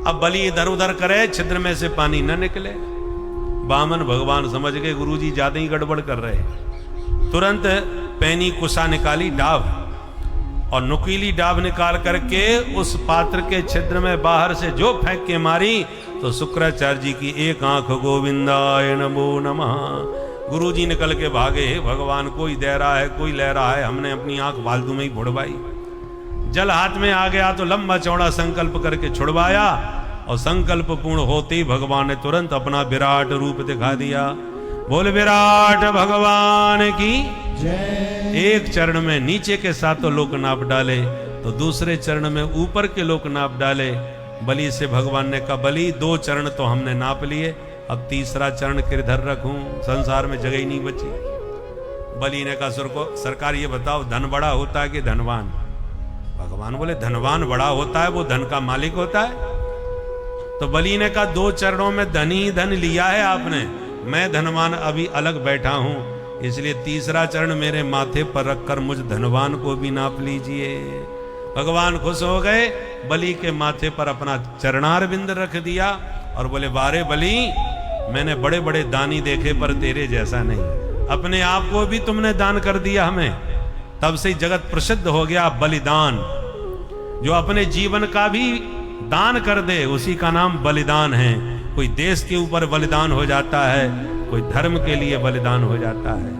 अब बलि इधर उधर करे, छिद्र में से पानी न निकले। बामन भगवान समझ गए गुरुजी ज्यादा ही गड़बड़ कर रहे हैं। तुरंत पैनी कुशा निकाली, डाब, और नुकीली डाब निकाल करके उस पात्र के छिद्र में बाहर से जो फेंक के मारी तो शुक्राचार्य जी की एक आंख गोविंदाय नमो नमः। गुरुजी निकल के भागे, हे भगवान कोई दे रहा है कोई ले रहा है, हमने अपनी आंख फालतू में ही बुड़वाई। जल हाथ में आ गया तो लंबा चौड़ा संकल्प करके छुड़वाया, और संकल्प पूर्ण होते ही भगवान ने तुरंत अपना विराट रूप दिखा दिया। बोल विराट भगवान की जय। एक चरण में नीचे के सातों लोक नाप डाले, तो दूसरे चरण में ऊपर के लोक नाप डाले। बलि से भगवान ने कहा, बलि 2 चरण तो हमने नाप लिए, अब तीसरा चरण किधर रखूं, संसार में जगह ही नहीं बची। बलि ने कहा, सरकार ये बताओ धन बड़ा होता है कि धनवान? भगवान बोले, धनवान बड़ा होता है, वो धन का मालिक होता है। तो बलि ने कहा, 2 चरणों में धन ही धन लिया है आपने, मैं धनवान अभी अलग बैठा हूं, इसलिए तीसरा चरण मेरे माथे पर रखकर मुझ धनवान को भी नाप लीजिए। भगवान खुश हो गए, बलि के माथे पर अपना चरणार बिंद रख दिया और बोले, वारे बलि, मैंने बड़े बड़े दानी देखे पर तेरे जैसा नहीं, अपने आप को भी तुमने दान कर दिया हमें। तब से जगत प्रसिद्ध हो गया बलिदान। जो अपने जीवन का भी दान कर दे उसी का नाम बलिदान है। कोई देश के ऊपर बलिदान हो जाता है, कोई धर्म के लिए बलिदान हो जाता है।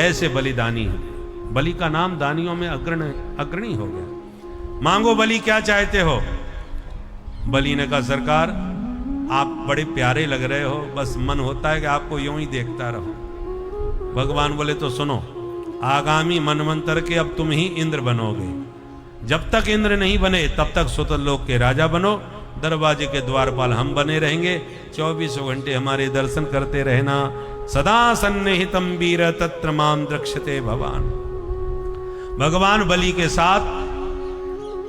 ऐसे बलिदानी है। बलि का नाम दानियों में अग्रणी हो गया। मांगो बलि, क्या चाहते हो? बलि ने कहा, सरकार आप बड़े प्यारे लग रहे हो, बस मन होता है कि आपको यूं ही देखता रहो। भगवान बोले, तो सुनो, आगामी मनवंतर के अब तुम ही इंद्र बनोगे। जब तक इंद्र नहीं बने तब तक सुतलोक के राजा बनो, दरवाजे के द्वारपाल हम बने रहेंगे, 24 घंटे हमारे दर्शन करते रहना। सदा सन्निहितम वीर तत्र माम द्रक्ष्यते भगवान। भगवान बलि के साथ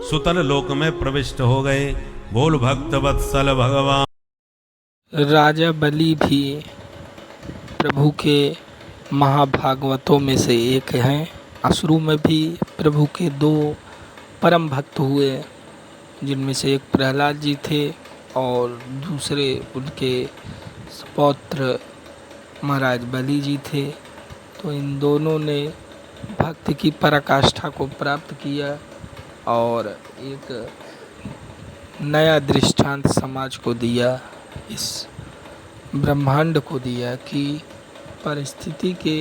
सुतल लोक में प्रविष्ट हो गए। बोल भक्त वत्सल भगवान। राजा बलि भी प्रभु के महाभागवतों में से एक हैं। असुरों में भी प्रभु के 2 परम भक्त हुए, जिनमें से एक प्रहलाद जी थे और दूसरे उनके पौत्र महाराज बलि जी थे। तो इन दोनों ने भक्ति की पराकाष्ठा को प्राप्त किया और एक नया दृष्टांत समाज को दिया, इस ब्रह्मांड को दिया कि परिस्थिति के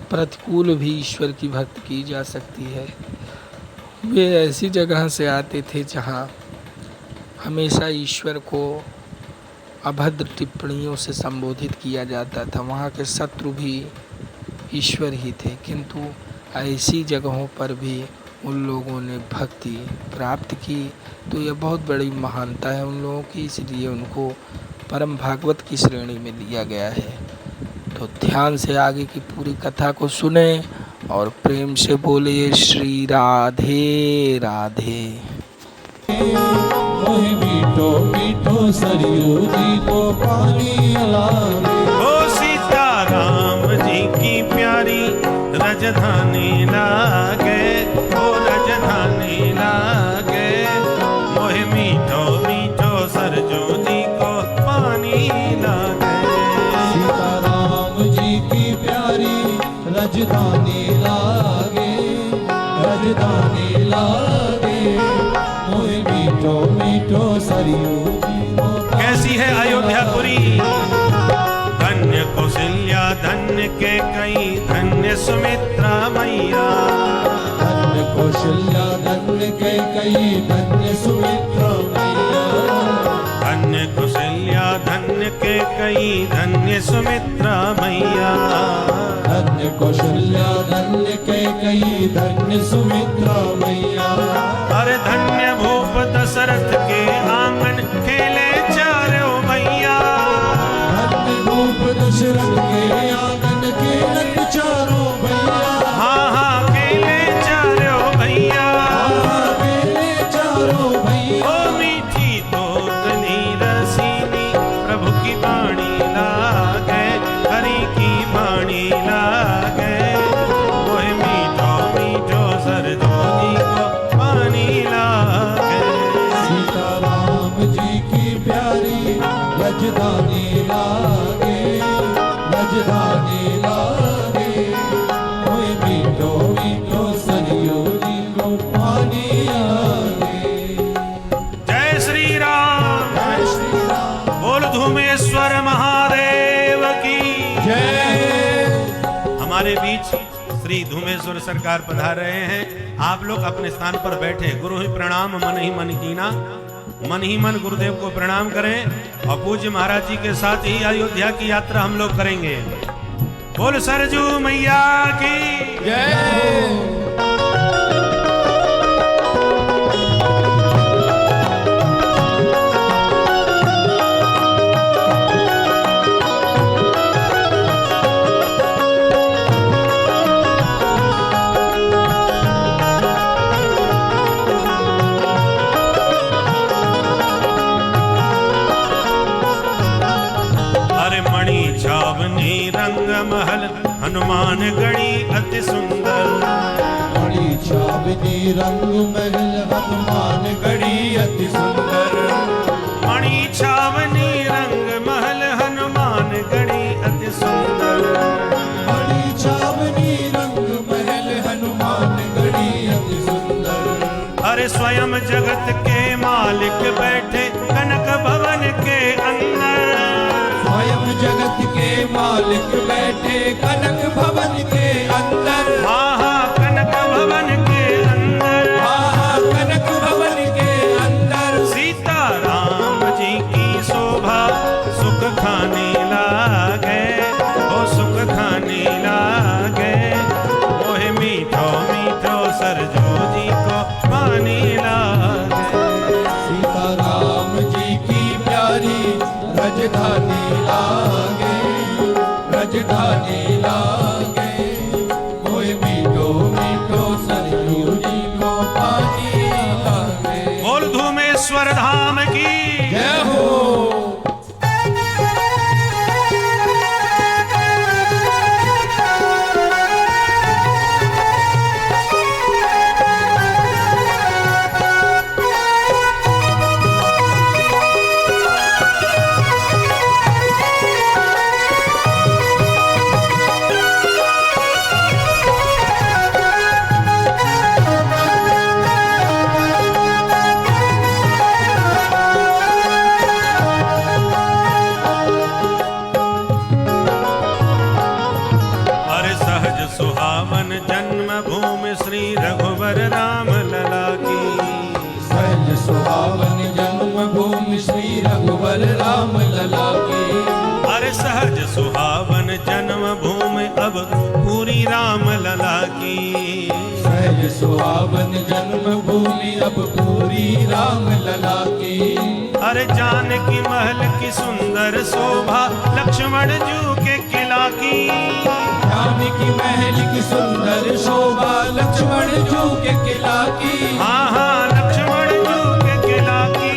प्रतिकूल भी ईश्वर की भक्ति की जा सकती है। वे ऐसी जगह से आते थे जहाँ हमेशा ईश्वर को अभद्र टिप्पणियों से संबोधित किया जाता था, वहाँ के शत्रु भी ईश्वर ही थे, किंतु ऐसी जगहों पर भी उन लोगों ने भक्ति प्राप्त की। तो यह बहुत बड़ी महानता है उन लोगों की, इसलिए उनको परम भागवत की श्रेणी में लिया गया है। तो ध्यान से आगे की पूरी कथा को सुने और प्रेम से बोलिए श्री राधे राधे। ओहे मीठो मीठो सरयू जी को पानी लागे। ओ सीताराम जी की प्यारी रजधानी लागे, ओ रजधानी लागे। मोहे मीठो मीठो सरजू जी को पानी लागे। सीताराम जी की प्यारी रजधानी लागे, रजधानी लागे। मोहे मीठो मीठो सरयू जी को। कैसी है अयोध्यापुरी? धन्य कौशल्या धन्य के कई, धन्य सुमित्रा मैया। धन्य कौशल्या धन्य के कई, धन्य सुमित्रा मैया। धन्य कौशल्या धन्य के कई, धन्य सुमित्रा मैया। धन्य कौशल्या धन्य के कई, धन्य सुमित्रा मैया। अरे धन्य भूप दशरथ के आंगन खेले चारों मैया। धन्य भूप दशरथ के आंगन खेलत चारों भैया। हाँ हाँ खेले चारों भैया। हाँ, खेले चारों भैया। ओ मीठी तो तनी रसीनी, प्रभु की वाणी लागे, हरि की वाणी लागे। ओहे मीठो मीठो सरजू जी को पानी लागे। श्री धूमेश्वर सरकार पधार रहे हैं। आप लोग अपने स्थान पर बैठे। गुरु ही प्रणाम मन ही मन कीना, मन ही मन गुरुदेव को प्रणाम करें और पूज्य महाराज जी के साथ ही अयोध्या की यात्रा हम लोग करेंगे। बोल सरजू मैया की जय। महल हनुमान गढ़ी अति सुंदर। मणि छावनी रंग महल हनुमान गढ़ी अति सुंदर। मणि छावनी रंग महल हनुमान गढ़ी अति सुंदर। मणि छावनी रंग महल हनुमान गढ़ी अति सुंदर। अरे स्वयं जगत के मालिक बैठे कनक भवन के अंदर। स्वयं जगत के मालिक बैठे कनक भवन के अंदर। कनक भवन के अंदर। कनक भवन के अंदर। सीता राम जी की शोभा सुख खाने लागे, ओ सुख खाने लागे। ओहे मीठो मीठो सरजू जी को पानी लागे। सीता राम जी की प्यारी राजधानी लागे, राजधानी लागे। ओए मीठो मीठो सरयू जी को पानी लागे। बोल धूमेश्वर धाम की जय हो। सुहावन जन्म भूमि श्री रघुवर राम लला की। सहज सुहावन जन्म भूमि श्री रघुवर राम लला की। अरे सहज सुहावन जन्म भूमि अब पूरी राम लला की। सहज सुहावन जन्म भूमि अब पूरी राम लला की। अरे जानकी महल की सुंदर शोभा लक्ष्मण जू के किला की। जानकी महल की सुंदर शोभा लक्ष्मण जू के किला की। लक्ष्मण जू के किला की।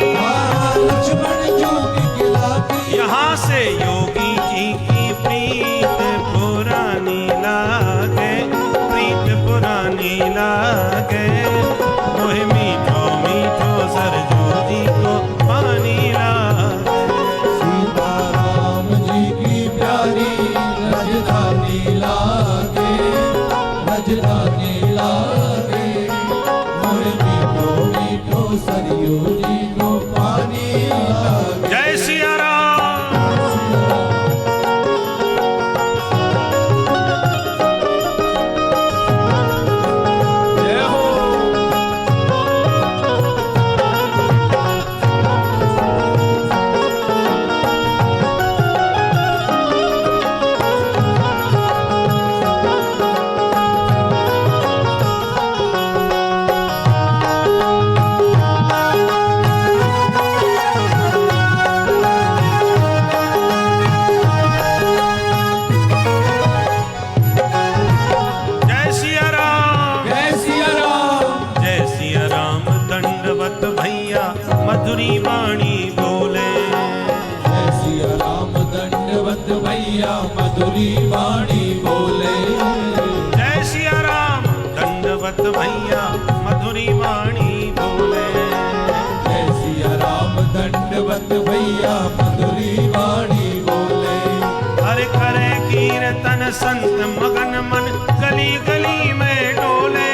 लक्ष्मण जू के किला की। यहाँ से योगी जी की प्रीत पुरानी लागे, प्रीत पुरानी लागे। मोहे मीठो मीठो सरजू जी को पानी लागे। सीता राम जी की प्यारी राजधानी लागे, राजधानी लागे। मोहे मीठो मीठो सरयू जी को पानी लागे। जय सिया राम। जय हो। जय सिया राम। जय सिया राम। जय सिया राम दंडवत भैया मधुरी वाणी बोले। जय सिया राम दंडवत भैया मधुरी वाणी बोले। जय सिया राम दंडवत भैया मधुरी वाणी बोले। जय सिया राम दंडवत भैया मधुरी वाणी बोले। हर करे कीर्तन संत मगन मन गली गली में डोले।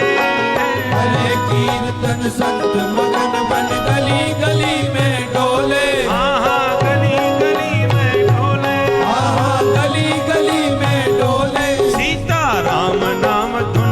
हरे कीर्तन संत मगन मन गली गली में डोले। गली गली में डोले। गली गली में डोले। सीता राम नाम धुन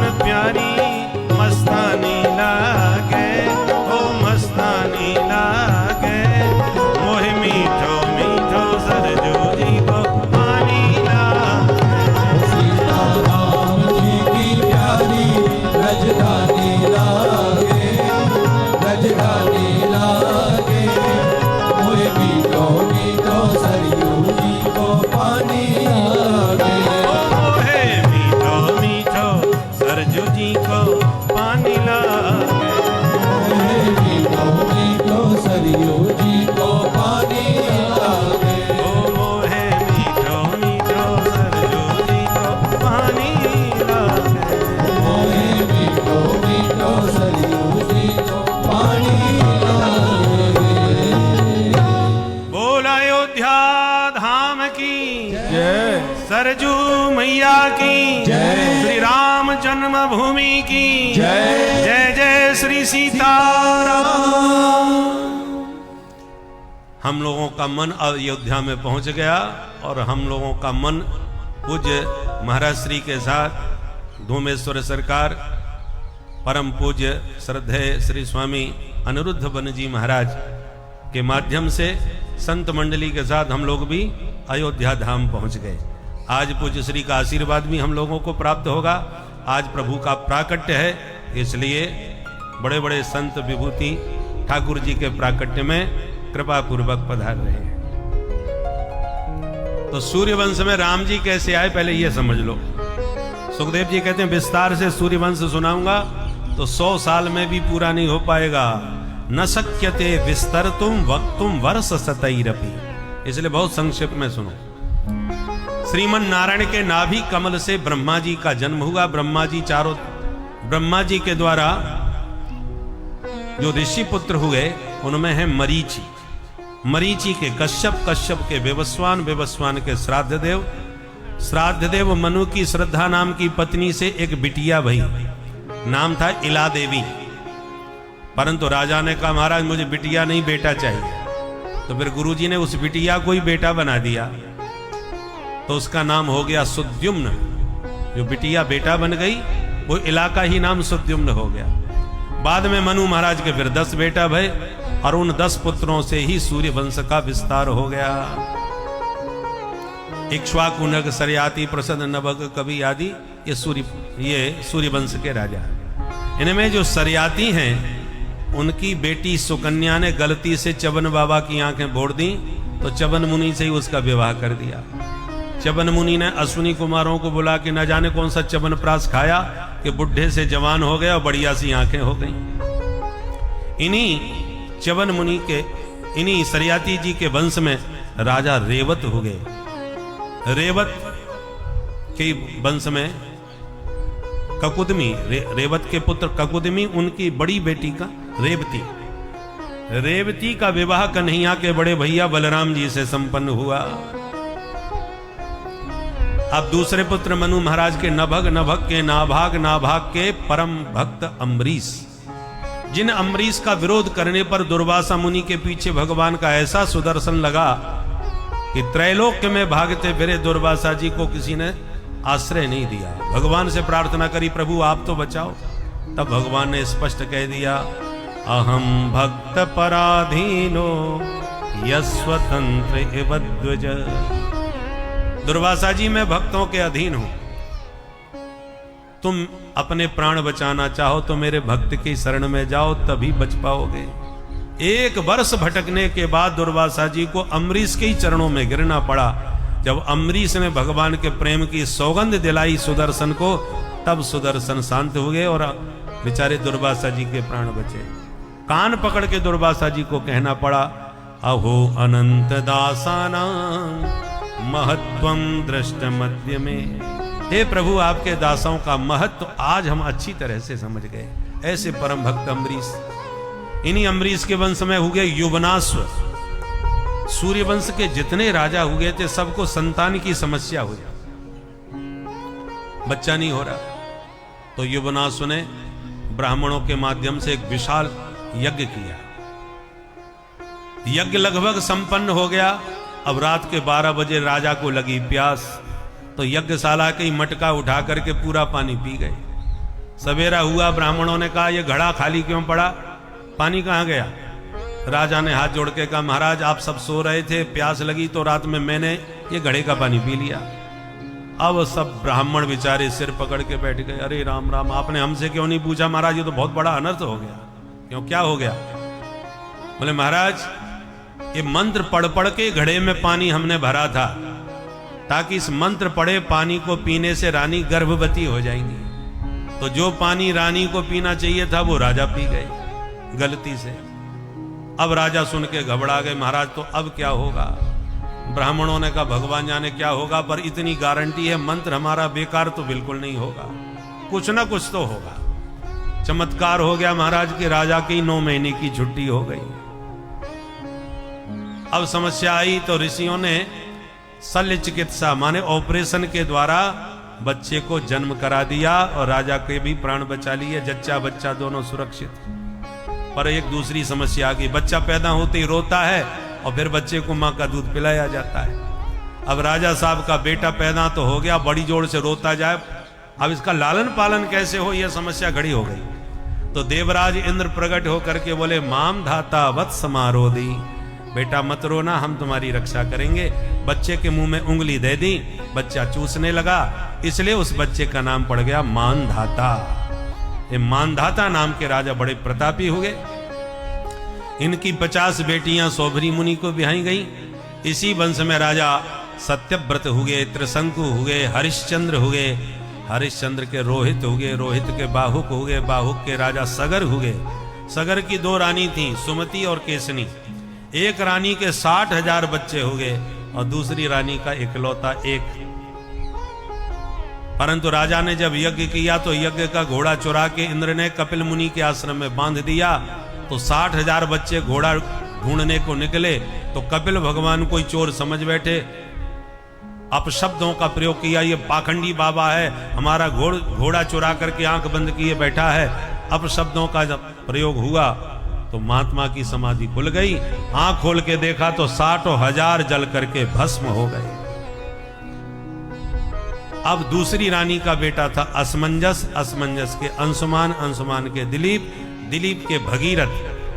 सरजू मैया की जय। श्री राम जन्मभूमि की जय। जय जय श्री सीताराम। हम लोगों का मन अयोध्या में पहुंच गया और हम लोगों का मन पूज्य महाराज श्री के साथ धूमेश्वर सरकार, परम पूज्य श्रद्धेय श्री स्वामी अनिरुद्ध वन जी महाराज के माध्यम से संत मंडली के साथ हम लोग भी अयोध्या धाम पहुंच गए। आज पूज्य श्री का आशीर्वाद भी हम लोगों को प्राप्त होगा। आज प्रभु का प्राकट्य है, इसलिए बड़े बड़े संत विभूति ठाकुर जी के प्राकट्य में कृपा पूर्वक पधार रहे हैं। तो सूर्यवंश में राम जी कैसे आए पहले ये समझ लो। सुखदेव जी कहते हैं विस्तार से सूर्यवंश सुनाऊंगा तो 100 साल में भी पूरा नहीं हो पाएगा। न शक्यते विस्तरतुम वक्तुम वर्ष शतैरपि, इसलिए बहुत संक्षिप्त में सुनो। श्रीमन नारायण के नाभि कमल से ब्रह्मा जी का जन्म हुआ। ब्रह्मा जी के द्वारा जो ऋषि पुत्र हुए उनमें है मरीचि, मरीचि के कश्यप, कश्यप के विवस्वान, विवस्वान के श्राद्ध देव, श्राद्ध देव मनु की श्रद्धा नाम की पत्नी से एक बिटिया भई, नाम था इला देवी। परंतु राजा ने कहा महाराज मुझे बिटिया नहीं बेटा चाहिए, तो फिर गुरुजी ने उस बिटिया को ही बेटा बना दिया, तो उसका नाम हो गया सुद्युम्न। जो बिटिया बेटा बन गई वो इलाका ही नाम सुद्युम्न हो गया। बाद में मनु महाराज के फिर 10 बेटा भय और उन 10 पुत्रों से ही सूर्य वंश का विस्तार हो गया। इक्ष्वाकु, नग, सरयाति, प्रसन्न, नभग, कवि आदि ये सूर्य वंश के राजा। इनमें जो सरयाति हैं उनकी बेटी सुकन्या ने गलती से चवन बाबा की आंखें बोड़ दी, तो चवन मुनि से ही उसका विवाह कर दिया। चवन मुनि ने अश्विनी कुमारों को बुला के न जाने कौन सा चवन प्रास खाया कि बुढ़े से जवान हो गया और बढ़िया सी आंखें हो गई। इन्हीं चवन मुनि के, इन्हीं सरयाती जी के वंश में राजा रेवत हो गए। रेवत के वंश में ककुदमी, रेवत के पुत्र ककुदमी, उनकी बड़ी बेटी का रेवती, रेवती का विवाह कन्हैया के बड़े भैया बलराम जी से संपन्न हुआ। अब दूसरे पुत्र मनु महाराज के नभग, नभग के नाभाग, नाभाग के परम भक्त अम्बरीश। जिन अम्बरीश का विरोध करने पर दुर्वासा मुनि के पीछे भगवान का ऐसा सुदर्शन लगा कि त्रैलोक्य में भागते फिरे दुर्वासा जी को किसी ने आश्रय नहीं दिया। भगवान से प्रार्थना करी प्रभु आप तो बचाओ, तब भगवान ने स्पष्ट कह दिया अहम भक्त पराधीनो यस्वतंत्र इव द्विज। दुर्वासा जी मैं भक्तों के अधीन हूं, तुम अपने प्राण बचाना चाहो तो मेरे भक्त की शरण में जाओ तभी बच पाओगे। 1 वर्ष भटकने के बाद दुर्वासा जी को अम्बरीश के ही चरणों में गिरना पड़ा। जब अम्बरीश ने भगवान के प्रेम की सौगंध दिलाई सुदर्शन को, तब सुदर्शन शांत हो गए और बेचारे दुर्वासा जी के प्राण बचे। कान पकड़ के दुर्वासा जी को कहना पड़ा अहो अनंत दासानां महत्वम दृष्ट मध्य में। हे प्रभु आपके दासों का महत्व आज हम अच्छी तरह से समझ गए। ऐसे परम भक्त अम्बरीश। इन्हीं अम्बरीश के वंश में हुए युवनाश्व। सूर्य वंश के जितने राजा हुए थे सबको संतान की समस्या हुई, बच्चा नहीं हो रहा। तो युवनाश्व ने ब्राह्मणों के माध्यम से एक विशाल यज्ञ किया। यज्ञ लगभग संपन्न हो गया। अब रात के 12 बजे राजा को लगी प्यास, तो यज्ञशाला के ही मटका उठा करके पूरा पानी पी गए। सवेरा हुआ, ब्राह्मणों ने कहा यह घड़ा खाली क्यों पड़ा, पानी कहाँ गया? राजा ने हाथ जोड़ के कहा महाराज आप सब सो रहे थे, प्यास लगी तो रात में मैंने ये घड़े का पानी पी लिया। अब सब ब्राह्मण बेचारे सिर पकड़ के बैठ गए, अरे राम राम आपने हमसे क्यों नहीं पूछा महाराज, ये तो बहुत बड़ा अनर्थ हो गया। क्यों, क्या हो गया? बोले महाराज ये मंत्र पढ़ पढ़ के घड़े में पानी हमने भरा था, ताकि इस मंत्र पढ़े पानी को पीने से रानी गर्भवती हो जाएंगी। तो जो पानी रानी को पीना चाहिए था वो राजा पी गए गलती से। अब राजा सुन के घबरा गए, महाराज तो अब क्या होगा? ब्राह्मणों ने कहा भगवान जाने क्या होगा, पर इतनी गारंटी है मंत्र हमारा बेकार तो बिल्कुल नहीं होगा, कुछ ना कुछ तो होगा। चमत्कार हो गया महाराज के, राजा की 9 महीने की छुट्टी हो गई। अब समस्या आई तो ऋषियों ने शल्य चिकित्सा माने ऑपरेशन के द्वारा बच्चे को जन्म करा दिया और राजा के भी प्राण बचा लिए, जच्चा बच्चा दोनों सुरक्षित। पर एक दूसरी समस्या आ गई, बच्चा पैदा होते ही रोता है और फिर बच्चे को माँ का दूध पिलाया जाता है। अब राजा साहब का बेटा पैदा तो हो गया, बड़ी जोर से रोता जाए, अब इसका लालन पालन कैसे हो, यह समस्या खड़ी हो गई। तो देवराज इंद्र प्रकट होकर के बोले, माम धाता वत्स समारोधी, बेटा मत रोना, हम तुम्हारी रक्षा करेंगे। बच्चे के मुंह में उंगली दे दी, बच्चा चूसने लगा, इसलिए उस बच्चे का नाम पड़ गया मानधाता। ये मानधाता नाम के राजा बड़े प्रतापी हुए। इनकी 50 बेटियां सौभरी मुनि को ब्याही गई। इसी वंश में राजा सत्यव्रत हुए, त्रिशंकु हुए, हरिश्चंद्र हुए, हरिश्चंद्र के रोहित हुए, रोहित के बाहुक हुए, बाहुक के राजा सगर हुए। सगर की 2 रानी थी, सुमति और केसनी। एक रानी के 60,000 बच्चे हुए और दूसरी रानी का इकलौता एक। परंतु राजा ने जब यज्ञ किया तो यज्ञ का घोड़ा चुरा के इंद्र ने कपिल मुनि के आश्रम में बांध दिया। तो 60,000 बच्चे घोड़ा ढूंढने को निकले तो कपिल भगवान कोई चोर समझ बैठे, अपशब्दों का प्रयोग किया, ये पाखंडी बाबा है, हमारा घोड़ा चुरा करके आंख बंद किए बैठा है। अपशब्दों का जब प्रयोग हुआ तो महात्मा की समाधि खुल गई। आंख खोल के देखा तो 60,000 जल करके भस्म हो गए। अब दूसरी रानी का बेटा था असमंजस, असमंजस के अंशुमान, अंशुमान के दिलीप, दिलीप के भगीरथ।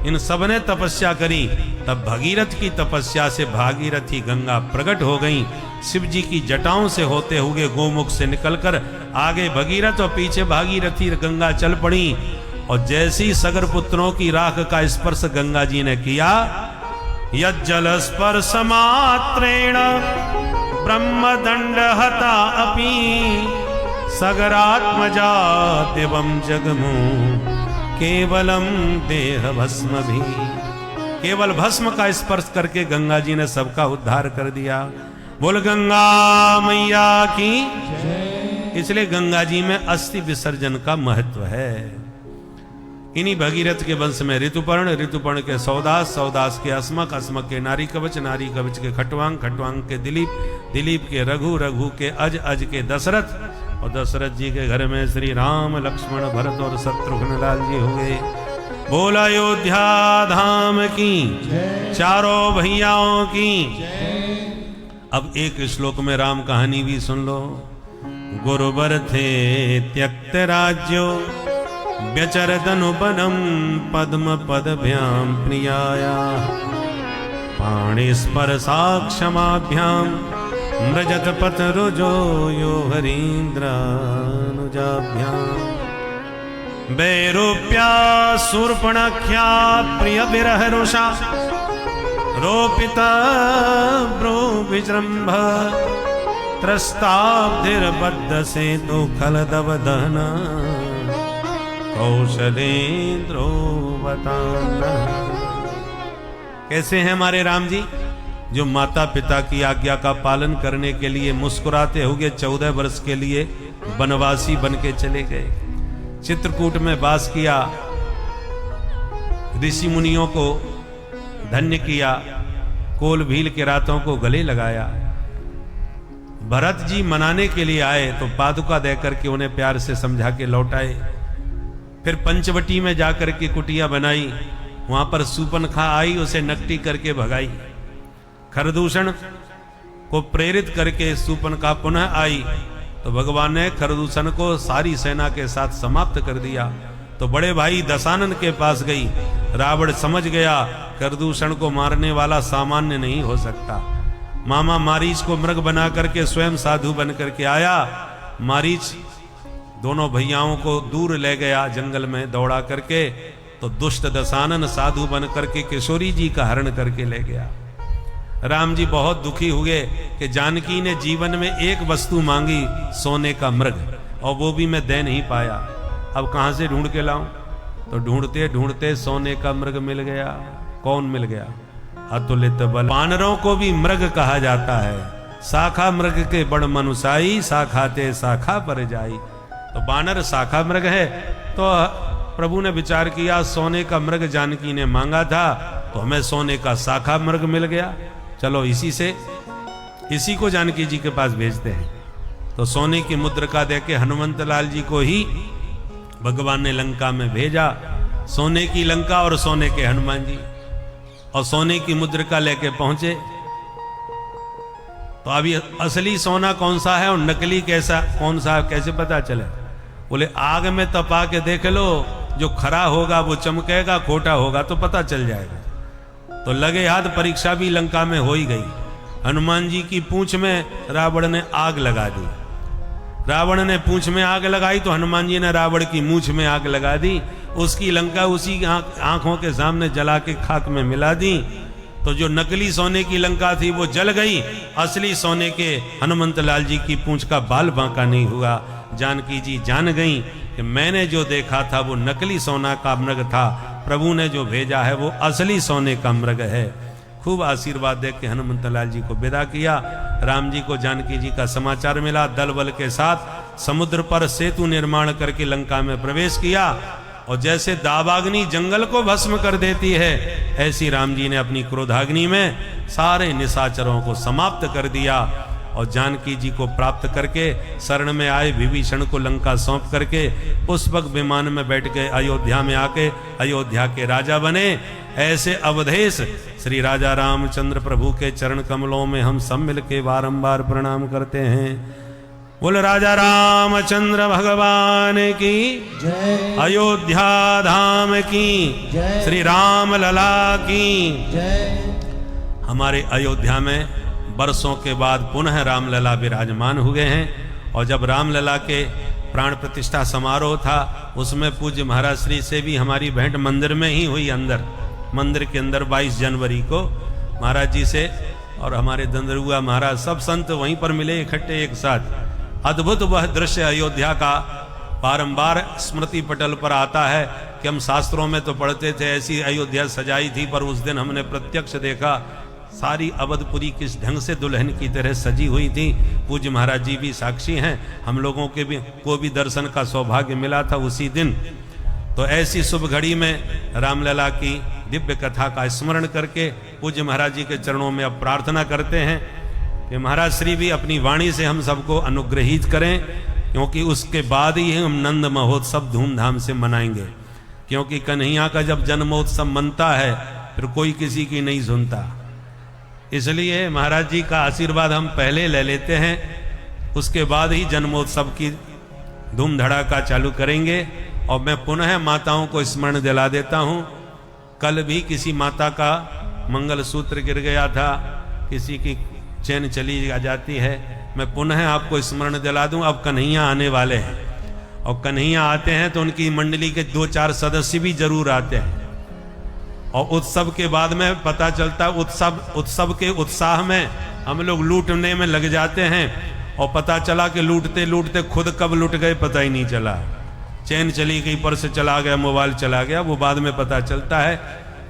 इन सब ने तपस्या करी। तब भगीरथ की तपस्या से भागीरथी गंगा प्रकट हो गई। शिव जी की जटाओं से होते हुए गोमुख से निकलकर आगे भगीरथ और पीछे भागीरथी गंगा चल पड़ी। और जैसी सगर पुत्रों की राख का स्पर्श गंगा जी ने किया, यज्जल स्पर्श मात्रेण ब्रह्मदंड हता अपि सगरात्मजा दिवम जगमु केवलम देह भस्म भी। केवल भस्म का स्पर्श करके गंगा जी ने सबका उद्धार कर दिया। बोल गंगा मैया की। इसलिए गंगा जी में अस्थि विसर्जन का महत्व है। इन्हीं भगीरथ के वंश में ऋतुपर्ण, ऋतुपर्ण के सौदास, सौदास के अस्मक, अस्मक के नारी कवच, नारी कवच के खटवांग, खटवांग के दिलीप, दिलीप के रघु, रघु के अज, अज के दशरथ। और दशरथ जी के घर में श्री राम, लक्ष्मण, भरत और शत्रुघ्न लाल जी हुए। बोल अयोध्या धाम की, चारों भैयाओं की। अब एक श्लोक में राम कहानी भी सुन लो। गुरुबर थे त्यक्त राज्यो व्यचरदनुबनम पद्म पदभ्याम प्रियाया पाणिस्पर्शाक्षमाभ्याम मृजत पथ रुजो यो हरीन्द्रानुजाभ्याम वैरूप्या शूर्पणख्या प्रिय विरह रुषा रोपिता ब्रो विजृंभ त्रस्ताब्धिर्बद्ध से तो खलदव दहना कौशलेन्द्रो बताना। कैसे हैं हमारे राम जी, जो माता पिता की आज्ञा का पालन करने के लिए मुस्कुराते हुए 14 वर्ष के लिए वनवासी बन के चले गए। चित्रकूट में वास किया, ऋषि मुनियों को धन्य किया, कोल भील के रातों को गले लगाया। भरत जी मनाने के लिए आए तो पादुका देकर के उन्हें प्यार से समझा के लौटाए। फिर पंचवटी में जाकर के कुटिया बनाई, वहां पर सूपनखा आई, उसे नकटी करके भगाई। खरदूषण को प्रेरित करके सूपनखा पुनः आई तो भगवान ने खरदूषण को सारी सेना के साथ समाप्त कर दिया। तो बड़े भाई दशानन के पास गई। रावण समझ गया खरदूषण को मारने वाला सामान्य नहीं हो सकता। मामा मारीच को मृग बना करके स्वयं साधु बन करके आया। मारीच दोनों भैयाओं को दूर ले गया जंगल में दौड़ा करके। तो दुष्ट दशानन साधु बन करके किशोरी जी का हरण करके ले गया। राम जी बहुत दुखी हुए कि जानकी ने जीवन में एक वस्तु मांगी, सोने का मृग, और वो भी मैं दे नहीं पाया। अब कहां से ढूंढ के लाऊं? तो ढूंढते ढूंढते सोने का मृग मिल गया। कौन मिल गया? अतुलित बल। वानरों को भी मृग कहा जाता है। शाखा मृग के बड़ मनुसाई, शाखाते शाखा पर जाई। तो बानर शाखा मृग है। तो प्रभु ने विचार किया सोने का मृग जानकी ने मांगा था तो हमें सोने का शाखा मृग मिल गया, चलो इसी से इसी को जानकी जी के पास भेजते हैं। तो सोने की मुद्रिका देके हनुमंत लाल जी को ही भगवान ने लंका में भेजा। सोने की लंका और सोने के हनुमान जी, और सोने की मुद्रिका लेके पहुंचे। तो अब ये असली सोना कौन सा है और नकली कैसा कौन सा है, कैसे पता चले? बोले आग में तपा के देख लो, जो खरा होगा वो चमकेगा, खोटा होगा तो पता चल जाएगा। तो लगे हाथ परीक्षा भी लंका में हो ही गई। हनुमान जी की पूंछ में रावण ने आग लगा दी। रावण ने पूंछ में आग लगाई तो हनुमान जी ने रावण की मूंछ में आग लगा दी। उसकी लंका उसी आंखों के सामने जला के खाक में मिला दी। तो जो नकली सोने की लंका थी वो जल गई। असली सोने के हनुमंत लाल जी की पूंछ का बाल बांका नहीं हुआ। जानकी जी जान गई कि मैंने जो देखा था वो नकली सोना का मृग था, प्रभु ने जो भेजा है वो असली सोने का मृग है। खूब आशीर्वाद दे के हनुमंत लाल जी को विदा किया। राम जी को जानकी जी का समाचार मिला। दल बल के साथ समुद्र पर सेतु निर्माण करके लंका में प्रवेश किया। और जैसे दावाग्नि जंगल को भस्म कर देती है, ऐसी राम जी ने अपनी क्रोधाग्नि में सारे निशाचरों को समाप्त कर दिया। और जानकी जी को प्राप्त करके शरण में आए विभीषण को लंका सौंप करके पुष्पक विमान में बैठ के अयोध्या में आके अयोध्या के राजा बने। ऐसे अवधेश श्री राजा रामचंद्र प्रभु के चरण कमलों में हम सब मिलके बारंबार प्रणाम करते हैं। बोल राजा रामचंद्र भगवान की जय, अयोध्या धाम की जय, श्री राम लला की जय। हमारे अयोध्या में बरसों के बाद पुनः रामलला विराजमान हुए हैं। और जब रामलला के प्राण प्रतिष्ठा समारोह था, उसमें पूज्य महाराज श्री से भी हमारी भेंट मंदिर में ही हुई। अंदर मंदिर के अंदर 22 जनवरी को महाराज जी से और हमारे दंदरुआ महाराज सब संत वहीं पर मिले इकट्ठे एक साथ। अद्भुत वह दृश्य अयोध्या का बारंबार स्मृति पटल पर आता है कि हम शास्त्रों में तो पढ़ते थे ऐसी अयोध्या सजाई थी, पर उस दिन हमने प्रत्यक्ष देखा सारी अवधपुरी किस ढंग से दुल्हन की तरह सजी हुई थी। पूज्य महाराज जी भी साक्षी हैं। हम लोगों के को भी दर्शन का सौभाग्य मिला था उसी दिन। तो ऐसी शुभ घड़ी में रामलला की दिव्य कथा का स्मरण करके पूज्य महाराज जी के चरणों में अब प्रार्थना करते हैं कि महाराज श्री भी अपनी वाणी से हम सबको अनुग्रहित करें, क्योंकि उसके बाद ही हम नंद महोत्सव धूमधाम से मनाएंगे। क्योंकि कन्हैया का जब जन्मोत्सव मनता है फिर कोई किसी की नहीं सुनता। इसलिए महाराज जी का आशीर्वाद हम पहले ले लेते हैं, उसके बाद ही जन्मोत्सव की धूम धड़ाका चालू करेंगे। और मैं पुनः माताओं को स्मरण दिला देता हूँ। कल भी किसी माता का मंगलसूत्र गिर गया था, किसी की चैन चली जाती है। मैं पुनः आपको स्मरण दिला दूं, अब कन्हैया आने वाले हैं। और कन्हैया आते हैं तो उनकी मंडली के 2-4 सदस्य भी जरूर आते हैं। और उत्सव के बाद में पता चलता उत्सव के उत्साह में हम लोग लूटने में लग जाते हैं, और पता चला कि लूटते लूटते खुद कब लूट गए पता ही नहीं चला। चैन चली गई, पर्स चला गया, मोबाइल चला गया, वो बाद में पता चलता है।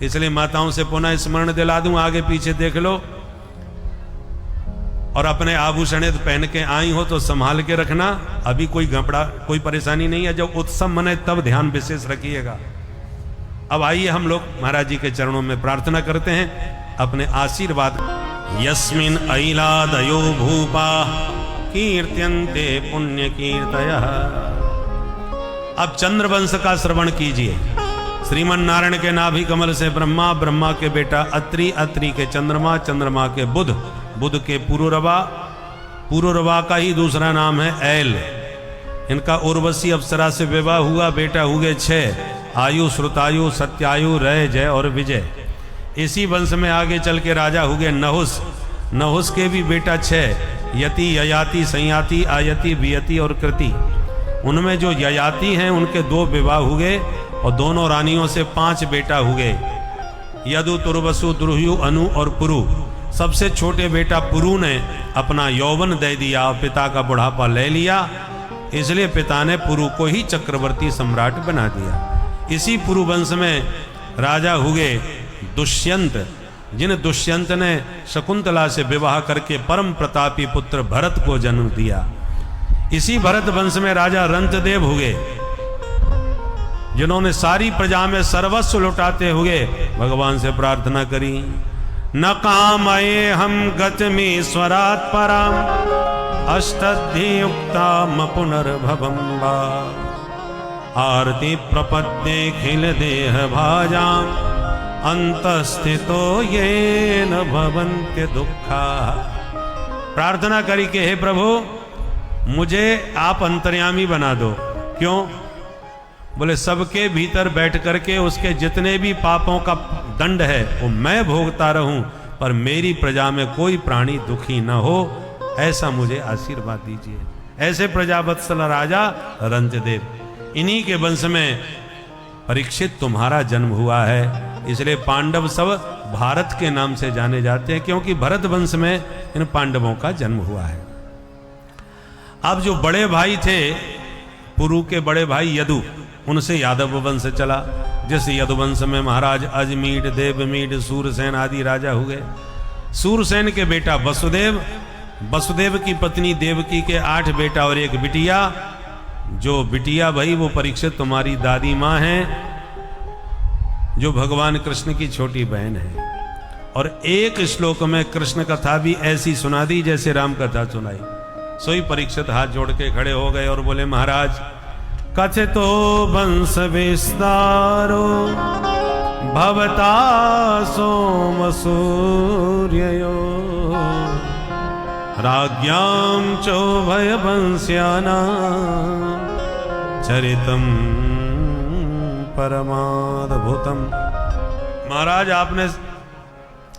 इसलिए माताओं से पुनः स्मरण दिला दूं, आगे पीछे देख लो। और अपने आभूषण पहन के आई हो तो संभाल के रखना, अभी कोई घबरा कोई परेशानी नहीं है। जब उत्सव मने तब ध्यान विशेष रखिएगा। अब आइए हम लोग महाराज जी के चरणों में प्रार्थना करते हैं अपने आशीर्वाद। यस्मिन् ऐलादयो भूपा कीर्त्यन्ते पुण्य कीर्तयः। अब चंद्रवंश का श्रवण कीजिए। श्रीमन नारायण के नाभि कमल से ब्रह्मा, ब्रह्मा के बेटा अत्रि, अत्रि के चंद्रमा, चंद्रमा के बुध, बुध के पुरुरवा, पुरुरवा का ही दूसरा नाम है ऐल। इनका उर्वशी अप्सरा से विवाह हुआ, बेटा हुए 6, आयु, श्रुतायु, सत्यायु, रय, जय और विजय। इसी वंश में आगे चल के राजा हुए नहुस। नहुस के भी बेटा 6, यति, ययाति, संयाति, आयति, वियति और कृति। उनमें जो ययाति हैं उनके 2 विवाह हुए और दोनों रानियों से 5 बेटा हुए, यदु, तुर्वसु, द्रुह्यु, अनु और पुरु। सबसे छोटे बेटा पुरु ने अपना यौवन दे दिया और पिता का बुढ़ापा ले लिया, इसलिए पिता ने पुरु को ही चक्रवर्ती सम्राट बना दिया। इसी पुरु वंश में राजा हुए दुष्यंत, जिन दुष्यंत ने शकुंतला से विवाह करके परम प्रतापी पुत्र भरत को जन्म दिया। इसी भरत वंश में राजा रंतदेव हुए, जिन्होंने सारी प्रजा में सर्वस्व लुटाते हुए भगवान से प्रार्थना करी न कामये हम गतिमीश्वरात् पराम अष्टधियुक्ताम पुनर्भवं वा आरति प्रपद्येऽखिल देह भाजाम अंतस्थितो येन भवन्त्य दुःखा। प्रार्थना करी कि हे प्रभु मुझे आप अंतर्यामी बना दो। क्यों? बोले सबके भीतर बैठ करके उसके जितने भी पापों का दंड है वो मैं भोगता रहूं, पर मेरी प्रजा में कोई प्राणी दुखी न हो, ऐसा मुझे आशीर्वाद दीजिए। ऐसे प्रजावत्सल राजा रंतदेव, इन्हीं के वंश में परीक्षित तुम्हारा जन्म हुआ है। इसलिए पांडव सब भारत के नाम से जाने जाते हैं, क्योंकि भरत वंश में इन पांडवों का जन्म हुआ है। अब जो बड़े भाई थे, पुरु के बड़े भाई यदु, उनसे यादव वंश चला। जैसे यदुवंश में महाराज अजमीढ़, देवमीढ़, सूरसेन आदि राजा हुए। सूरसेन के बेटा वसुदेव, वसुदेव की पत्नी देवकी के 8 बेटा और 1 बिटिया। जो बिटिया भाई वो परीक्षित तुम्हारी दादी माँ हैं, जो भगवान कृष्ण की छोटी बहन है। और एक श्लोक में कृष्ण कथा भी ऐसी सुना दी जैसे राम कथा सुनाई। सोई परीक्षित हाथ जोड़ के खड़े हो गए और बोले महाराज कथितो वंश विस्तारो भवता सोम सूर्ययो राज्ञां चोभय वंश्यानां चरितम परमाद्भुतम। महाराज आपने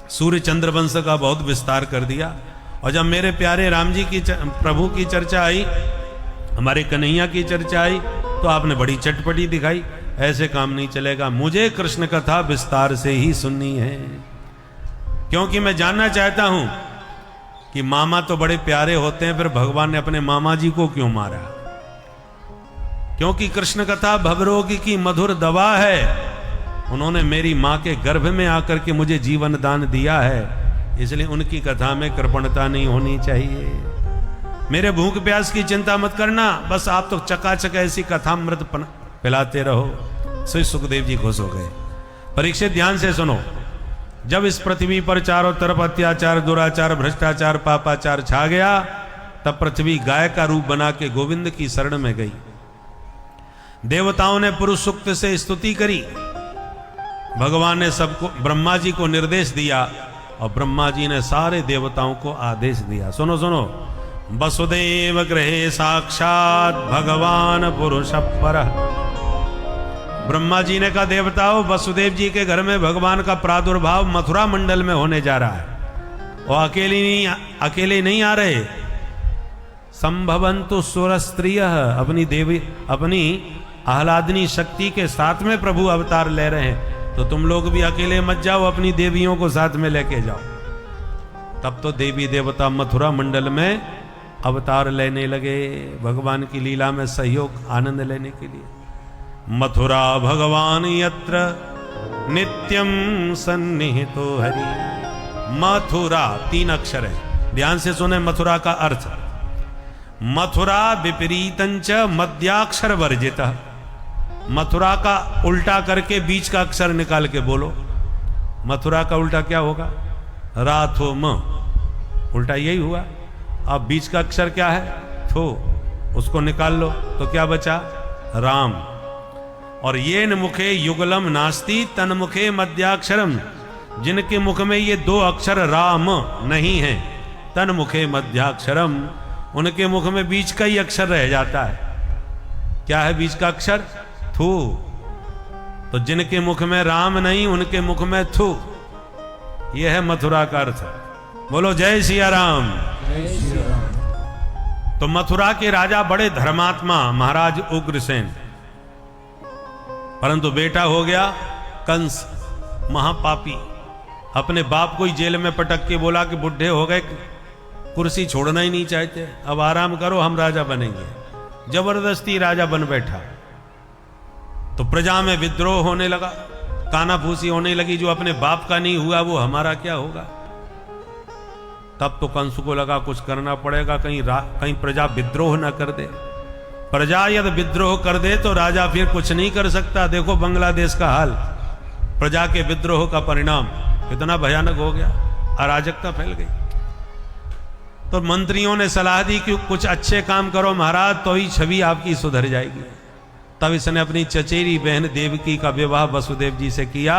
सूर्य चंद्र वंश का बहुत विस्तार कर दिया, और जब मेरे प्यारे राम जी की प्रभु की चर्चा आई, हमारे कन्हैया की चर्चा आई, तो आपने बड़ी चटपटी दिखाई। ऐसे काम नहीं चलेगा, मुझे कृष्ण कथा विस्तार से ही सुननी है, क्योंकि मैं जानना चाहता हूं कि मामा तो बड़े प्यारे होते हैं, फिर भगवान ने अपने मामा जी को क्यों मारा? क्योंकि कृष्ण कथा भवरोग की मधुर दवा है। उन्होंने मेरी माँ के गर्भ में आकर के मुझे जीवन दान दिया है, इसलिए उनकी कथा में कृपणता नहीं होनी चाहिए। मेरे भूख प्यास की चिंता मत करना, बस आप तो चकाचक ऐसी कथामृत पिलाते रहो। सो सुखदेव जी खुश हो गए। परीक्षित ध्यान से सुनो, जब इस पृथ्वी पर चारों तरफ अत्याचार, दुराचार, भ्रष्टाचार, पापाचार छा गया, तब पृथ्वी गाय का रूप बना के गोविंद की शरण में गई। देवताओं ने पुरुष सूक्त से स्तुति करी। भगवान ने सबको, ब्रह्मा जी को निर्देश दिया, और ब्रह्मा जी ने सारे देवताओं को आदेश दिया। सुनो सुनो, वसुदेव गृहे साक्षात भगवान पुरुष परः। ब्रह्मा जी ने कहा देवताओं, वसुदेव जी के घर में भगवान का प्रादुर्भाव मथुरा मंडल में होने जा रहा है। वो अकेले नहीं आ रहे। संभवन्तु सुरस्त्रियः, अपनी देवी, अपनी आह्लादनी शक्ति के साथ में प्रभु अवतार ले रहे हैं, तो तुम लोग भी अकेले मत जाओ, अपनी देवियों को साथ में लेके जाओ। तब तो देवी देवता मथुरा मंडल में अवतार लेने लगे, भगवान की लीला में सहयोग, आनंद लेने के लिए। मथुरा भगवान यत्र नित्यम सन्निहितो हरि। मथुरा 3 अक्षर है, ध्यान से सुने मथुरा का अर्थ। मथुरा विपरीतंच मध्याक्षर वर्जितः। मथुरा का उल्टा करके बीच का अक्षर निकाल के बोलो। मथुरा का उल्टा क्या होगा? राथो म, उल्टा यही हुआ। अब बीच का अक्षर क्या है? थो, उसको निकाल लो तो क्या बचा? राम। और ये न मुखे युगलम नास्ति तन मुखे मध्याक्षरम। जिनके मुख में ये 2 अक्षर राम नहीं है, तन मुखे मध्याक्षरम, उनके मुख में बीच का ही अक्षर रह जाता है। क्या है बीच का अक्षर? थू। तो जिनके मुख में राम नहीं, उनके मुख में थू। यह है मथुरा का अर्थ। बोलो जय सिया राम। तो मथुरा के राजा बड़े धर्मात्मा महाराज उग्रसेन, परंतु बेटा हो गया कंस, महापापी। अपने बाप को ही जेल में पटक के बोला कि बुढ़े हो गए, कुर्सी छोड़ना ही नहीं चाहते, अब आराम करो, हम राजा बनेंगे। जबरदस्ती राजा बन बैठा। तो प्रजा में विद्रोह होने लगा, कानाफूसी होने लगी। जो अपने बाप का नहीं हुआ वो हमारा क्या होगा? तब तो कंस को लगा कुछ करना पड़ेगा, कहीं प्रजा विद्रोह ना कर दे। प्रजा यदि विद्रोह कर दे तो राजा फिर कुछ नहीं कर सकता। देखो बांग्लादेश का हाल, प्रजा के विद्रोह का परिणाम कितना भयानक हो गया। अराजकता फैल गई। तो मंत्रियों ने सलाह दी कि कुछ अच्छे काम करो महाराज, तो ही छवि आपकी सुधर जाएगी। तब इसने अपनी चचेरी बहन देवकी का विवाह वसुदेव जी से किया,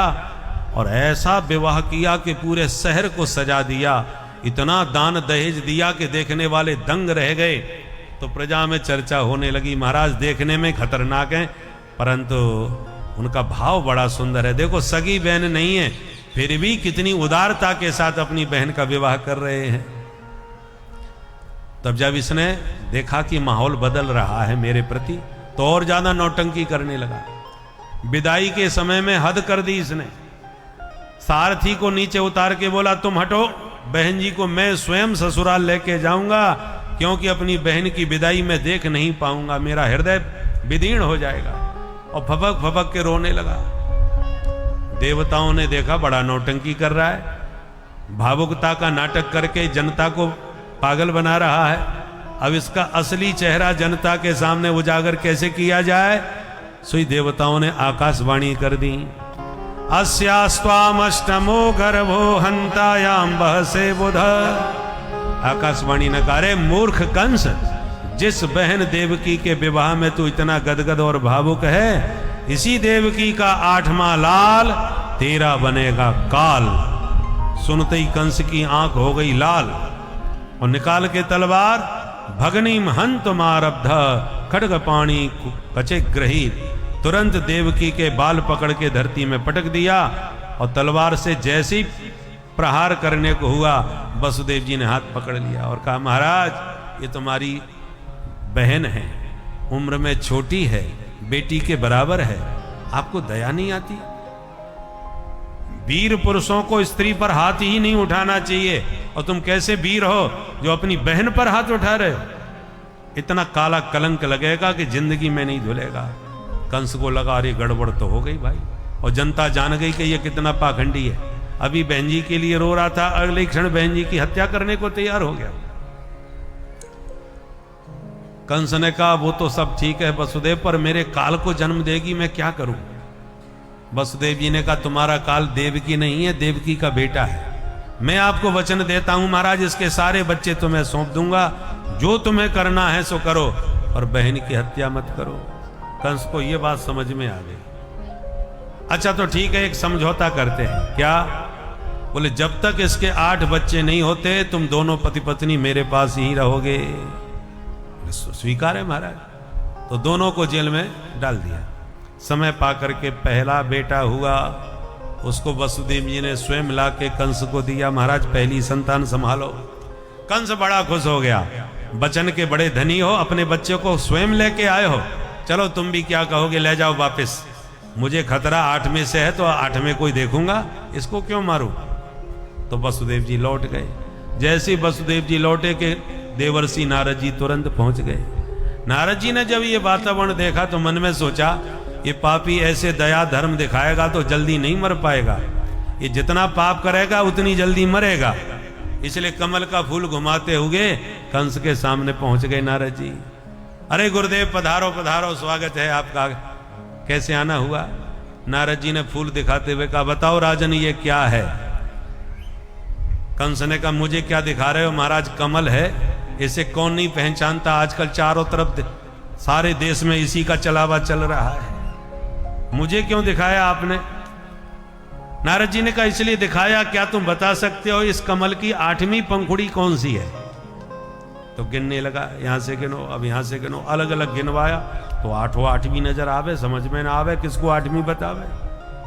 और ऐसा विवाह किया कि पूरे शहर को सजा दिया। इतना दान दहेज दिया कि देखने वाले दंग रह गए। तो प्रजा में चर्चा होने लगी, महाराज देखने में खतरनाक हैं परंतु उनका भाव बड़ा सुंदर है। देखो सगी बहन नहीं है, फिर भी कितनी उदारता के साथ अपनी बहन का विवाह कर रहे हैं। तब जब इसने देखा कि माहौल बदल रहा है मेरे प्रति, तो और ज्यादा नौटंकी करने लगा। विदाई के समय में हद कर दी इसने। सारथी को नीचे उतार के बोला, तुम हटो, बहन जी को मैं स्वयं ससुराल लेके जाऊंगा, क्योंकि अपनी बहन की विदाई में देख नहीं पाऊंगा, मेरा हृदय विदीर्ण हो जाएगा। और फपक फपक के रोने लगा। देवताओं ने देखा बड़ा नौटंकी कर रहा है, भावुकता का नाटक करके जनता को पागल बना रहा है। अब इसका असली चेहरा जनता के सामने उजागर कैसे किया जाए, सोई देवताओं ने आकाशवाणी कर दी। अस्यास्त्वामष्टमो गर्भो हंतायाम बहसे बुध। आकाशवाणी ने कहा, रे मूर्ख कंस, जिस बहन देवकी के विवाह में तू इतना गदगद और भावुक है, इसी देवकी का 8वां लाल तेरा बनेगा काल। सुनते ही कंस की आंख हो गई लाल, और निकाल के तलवार भगनीम हंत मारब्ध खड्ग पाणी कचे ग्रहीत, तुरंत देवकी के बाल पकड़ के धरती में पटक दिया। और तलवार से जैसे ही प्रहार करने को हुआ, वसुदेव जी ने हाथ पकड़ लिया और कहा, महाराज ये तुम्हारी बहन है, उम्र में छोटी है, बेटी के बराबर है, आपको दया नहीं आती? वीर पुरुषों को स्त्री पर हाथ ही नहीं उठाना चाहिए, और तुम कैसे वीर हो जो अपनी बहन पर हाथ उठा रहे हो? इतना काला कलंक लगेगा कि जिंदगी में नहीं धुलेगा। कंस को लगा अरे गड़बड़ तो हो गई भाई, और जनता जान गई कि ये कितना पाखंडी है। अभी बहन जी के लिए रो रहा था, अगले क्षण बहन जी की हत्या करने को तैयार हो गया। कंस ने कहा, वो तो सब ठीक है वसुदेव, पर मेरे काल को जन्म देगी, मैं क्या करूं? वसुदेव जी ने कहा, तुम्हारा काल देवकी नहीं है, देवकी का बेटा है। मैं आपको वचन देता हूं महाराज, इसके सारे बच्चे तुम्हें सौंप दूंगा, जो तुम्हें करना है सो करो, और बहन की हत्या मत करो। कंस को यह बात समझ में आ गई। अच्छा तो ठीक है, एक समझौता करते हैं। क्या? बोले जब तक इसके 8 बच्चे नहीं होते, तुम दोनों पति पत्नी मेरे पास ही रहोगे। स्वीकार है महाराज। तो दोनों को जेल में डाल दिया। समय पाकर के पहला बेटा हुआ, उसको वसुदेव जी ने स्वयं ला के कंस को दिया, महाराज पहली संतान संभालो। कंस बड़ा खुश हो गया, बचन के बड़े धनी हो, अपने बच्चे को स्वयं लेके आए हो, चलो तुम भी क्या कहोगे, ले जाओ वापस। मुझे खतरा 8 में से है, तो 8 में कोई देखूंगा, इसको क्यों मारूं? तो वसुदेव जी लौट गए। जैसे वसुदेव जी लौटे के देवर्षि नारद जी तुरंत पहुंच गए। नारद जी ने जब ये वातावरण देखा तो मन में सोचा, ये पापी ऐसे दया धर्म दिखाएगा तो जल्दी नहीं मर पाएगा, ये जितना पाप करेगा उतनी जल्दी मरेगा। इसलिए कमल का फूल घुमाते हुए कंस के सामने पहुंच गए नारद जी। अरे गुरुदेव पधारो पधारो, स्वागत है आपका, कैसे आना हुआ? नारद जी ने फूल दिखाते हुए कहा, बताओ राजन ये क्या है? कंस ने कहा, मुझे क्या दिखा रहे हो महाराज, कमल है, इसे कौन नहीं पहचानता, आजकल चारों तरफ सारे देश में इसी का चलावा चल रहा है, मुझे क्यों दिखाया आपने? नारद जी ने कहा, इसलिए दिखाया, क्या तुम बता सकते हो इस कमल की 8वीं पंखुड़ी कौन सी है? तो गिनने लगा, यहां से गिनो, अब यहां से गिनो, अलग अलग गिनवाया तो 8वीं नजर आवे, समझ में ना आवे किसको 8वीं बतावे,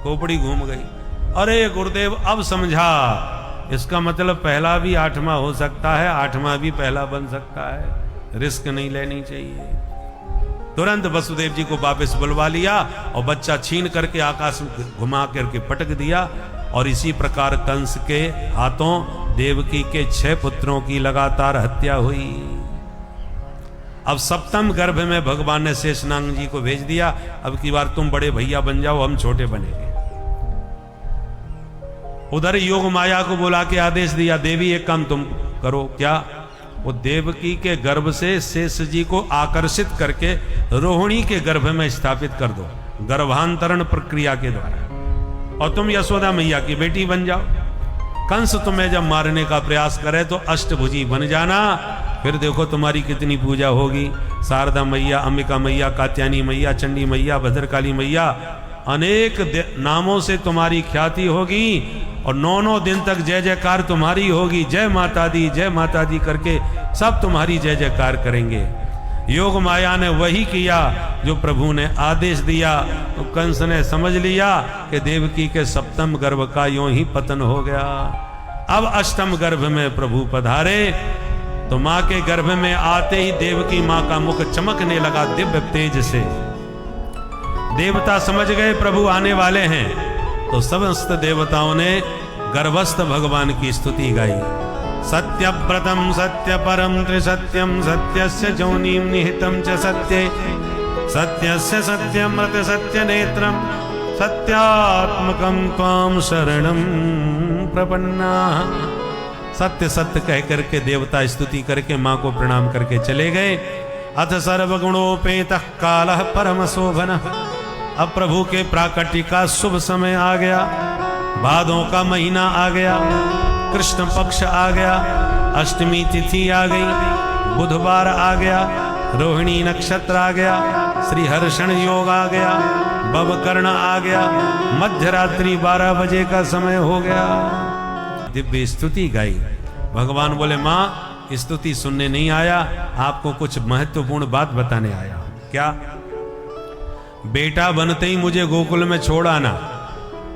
खोपड़ी घूम गई। अरे गुरुदेव अब समझा, इसका मतलब पहला भी 8वां हो सकता है, 8वां भी पहला बन सकता है, रिस्क नहीं लेनी चाहिए। तुरंत वसुदेव जी को वापस बुलवा लिया और बच्चा छीन करके आकाश में घुमा करके पटक दिया। और इसी प्रकार कंस के हाथों देवकी के 6 पुत्रों की लगातार हत्या हुई। अब 7वें गर्भ में भगवान ने शेषनाग जी को भेज दिया, अब की बार तुम बड़े भैया बन जाओ, हम छोटे बनेंगे। उधर योग माया को बुला के आदेश दिया, देवी एक काम तुम करो। क्या? वो देवकी के गर्भ से शेष जी को आकर्षित करके रोहिणी के गर्भ में स्थापित कर दो, गर्भांतरण प्रक्रिया के द्वारा, और तुम यशोदा मैया की बेटी बन जाओ। कंस तुम्हें जब मारने का प्रयास करे तो अष्टभुजी बन जाना, फिर देखो तुम्हारी कितनी पूजा होगी। शारदा मैया, अंबिका मैया, कात्यायनी मैया, चंडी मैया, भद्रकाली मैया, अनेक नामों से तुम्हारी ख्याति होगी और 9 दिन तक जय जयकार तुम्हारी होगी। जय माता दी करके सब तुम्हारी जय जयकार करेंगे। योग माया ने वही किया जो प्रभु ने आदेश दिया, तो कंस ने समझ लिया कि देवकी के सप्तम गर्भ का यूं ही पतन हो गया। अब अष्टम गर्भ में प्रभु पधारे तो मां के गर्भ में आते ही देवकी मां का मुख चमकने लगा दिव्य तेज से। देवता समझ गए प्रभु आने वाले हैं, तो समस्त देवताओं ने गर्भस्थ भगवान की स्तुति गाई। सत्यव्रतम सत्य परम त्रिसत्यम सत्यस्य जोनिम निहितम च सत्ये सत्यस्य सत्यमृत सत्य नेत्रम सत्यात्मकम त्वाम शरणम प्रपन्ना। सत्य सत्य कह करके देवता स्तुति करके मां को प्रणाम करके चले गए। अथ सर्वगुणोपेतः कालः परम शोभनः। अब प्रभु के प्राकट्य का शुभ समय आ गया। भादों का महीना आ गया, कृष्ण पक्ष आ गया, अष्टमी तिथि आ गई, बुधवार आ गया, रोहिणी नक्षत्र आ गया, श्री हर्षण योग आ गया, बवकर्ण आ गया, मध्य रात्रि 12 बजे का समय हो गया। दिव्य स्तुति गाई। भगवान बोले मां स्तुति सुनने नहीं आया, आपको कुछ महत्वपूर्ण बात बताने आया। क्या? बेटा बनते ही मुझे गोकुल में छोड़ आना,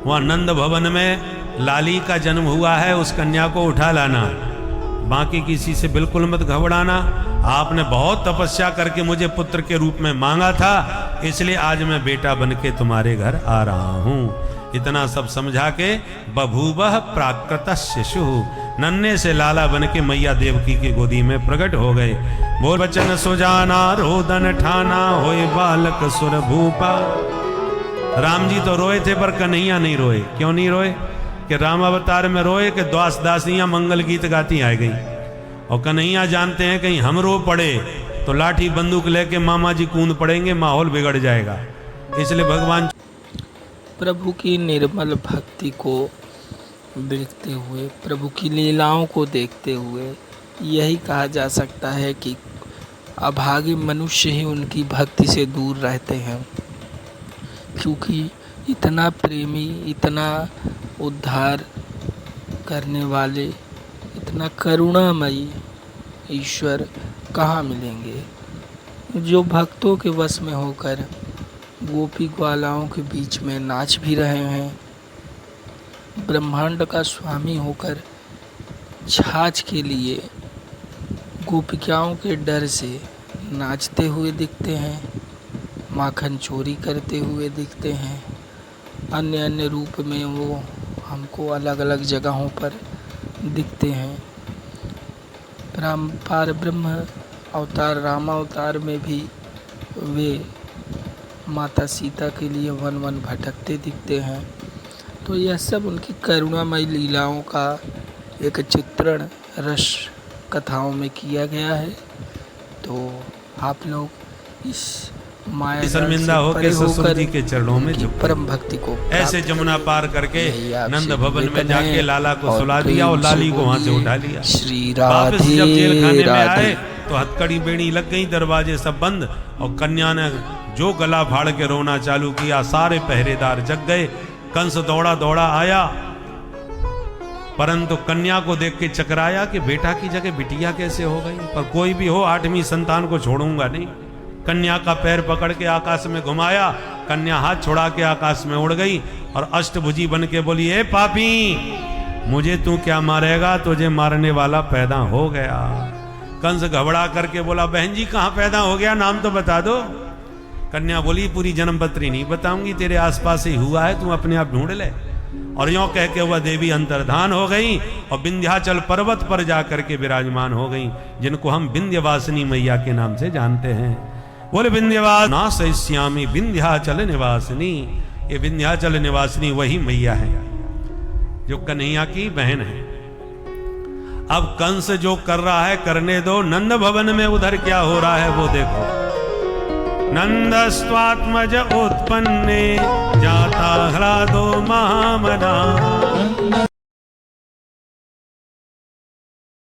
वहां नंद भवन में लाली का जन्म हुआ है, उस कन्या को उठा लाना, बाकी किसी से बिल्कुल मत घबराना। आपने बहुत तपस्या करके मुझे पुत्र के रूप में मांगा था, इसलिए आज मैं बेटा बन के तुम्हारे घर आ रहा हूं। इतना सब समझा के बभूवः प्राकृत शिशु, नन्हे से लाला बन के मैया देवकी की गोदी में प्रकट हो गए। बोल बचन सुजाना रोदन ठाना होए बालक सुर भूपा। राम जी तो रोए थे पर कन्हैया नहीं रोए। क्यों नहीं रोए? कि राम अवतार में रोए कि दास दासियां मंगल गीत गाती आ गई, और कन्हैया जानते हैं कहीं हम रो पड़े तो लाठी बंदूक लेके मामा जी कूद पड़ेंगे, माहौल बिगड़ जाएगा। इसलिए भगवान प्रभु की निर्मल भक्ति को देखते हुए, प्रभु की लीलाओं को देखते हुए यही कहा जा सकता है कि अभागी मनुष्य ही उनकी भक्ति से दूर रहते हैं, क्योंकि इतना प्रेमी, इतना उद्धार करने वाले, इतना करुणामयी ईश्वर कहाँ मिलेंगे, जो भक्तों के वश में होकर गोपी ग्वालाओं के बीच में नाच भी रहे हैं, ब्रह्मांड का स्वामी होकर छाछ के लिए गोपिकाओं के डर से नाचते हुए दिखते हैं, माखन चोरी करते हुए दिखते हैं, अन्य अन्य रूप में वो हमको अलग अलग जगहों पर दिखते हैं। पार ब्रह्म अवतार राम अवतार में भी वे माता सीता के लिए वन वन भटकते दिखते हैं। तो यह सब उनकी करुणामयी लीलाओं का एक चित्रण रस कथाओं में किया गया है। तो आप लोग इस माया शर्मिंदा होकर ससुर जी के चरणों में झुक परम भक्ति को ऐसे जमुना पार करके नंद भवन में जाके लाला को सुला दिया और लाली को वहां से उठा लिया। श्री वापस जब जेल खाने में आए राधे तो हथकड़ी बेड़ी लग गई, दरवाजे सब बंद, और कन्या ने जो गला फाड़ के रोना चालू किया, सारे पहरेदार जग गए। कंस दौड़ा दौड़ा आया, परंतु कन्या को देख के चकराया कि बेटा की जगह बिटिया कैसे हो गई। पर कोई भी हो 8वीं संतान को छोड़ूंगा नहीं। कन्या का पैर पकड़ के आकाश में घुमाया, कन्या हाथ छुड़ा के आकाश में उड़ गई और अष्टभुजी बन के बोली, ए पापी, मुझे तू क्या मारेगा, तुझे मारने वाला पैदा हो गया। कंस घबरा करके बोला, बहन जी कहाँ पैदा हो गया, नाम तो बता दो। कन्या बोली, पूरी जन्मपत्री नहीं बताऊंगी, तेरे आसपास ही हुआ है, तू अपने आप ढूंढ ले। और यों कह के वह देवी अंतर्धान हो गई और विंध्याचल पर्वत पर जाकर के विराजमान हो गई, जिनको हम विंध्यवासिनी मैया के नाम से जानते हैं। बोले विंध्यवास ना सहिष्यामी विंध्याचल निवासिनी। ये विंध्याचल निवासिनी वही मैया है जो कन्हैया की बहन है। अब कंस जो कर रहा है करने दो, नंद भवन में उधर क्या हो रहा है वो देखो। नंदस्त्वात्मज उत्पन्ने जाता ह्लादो महामना।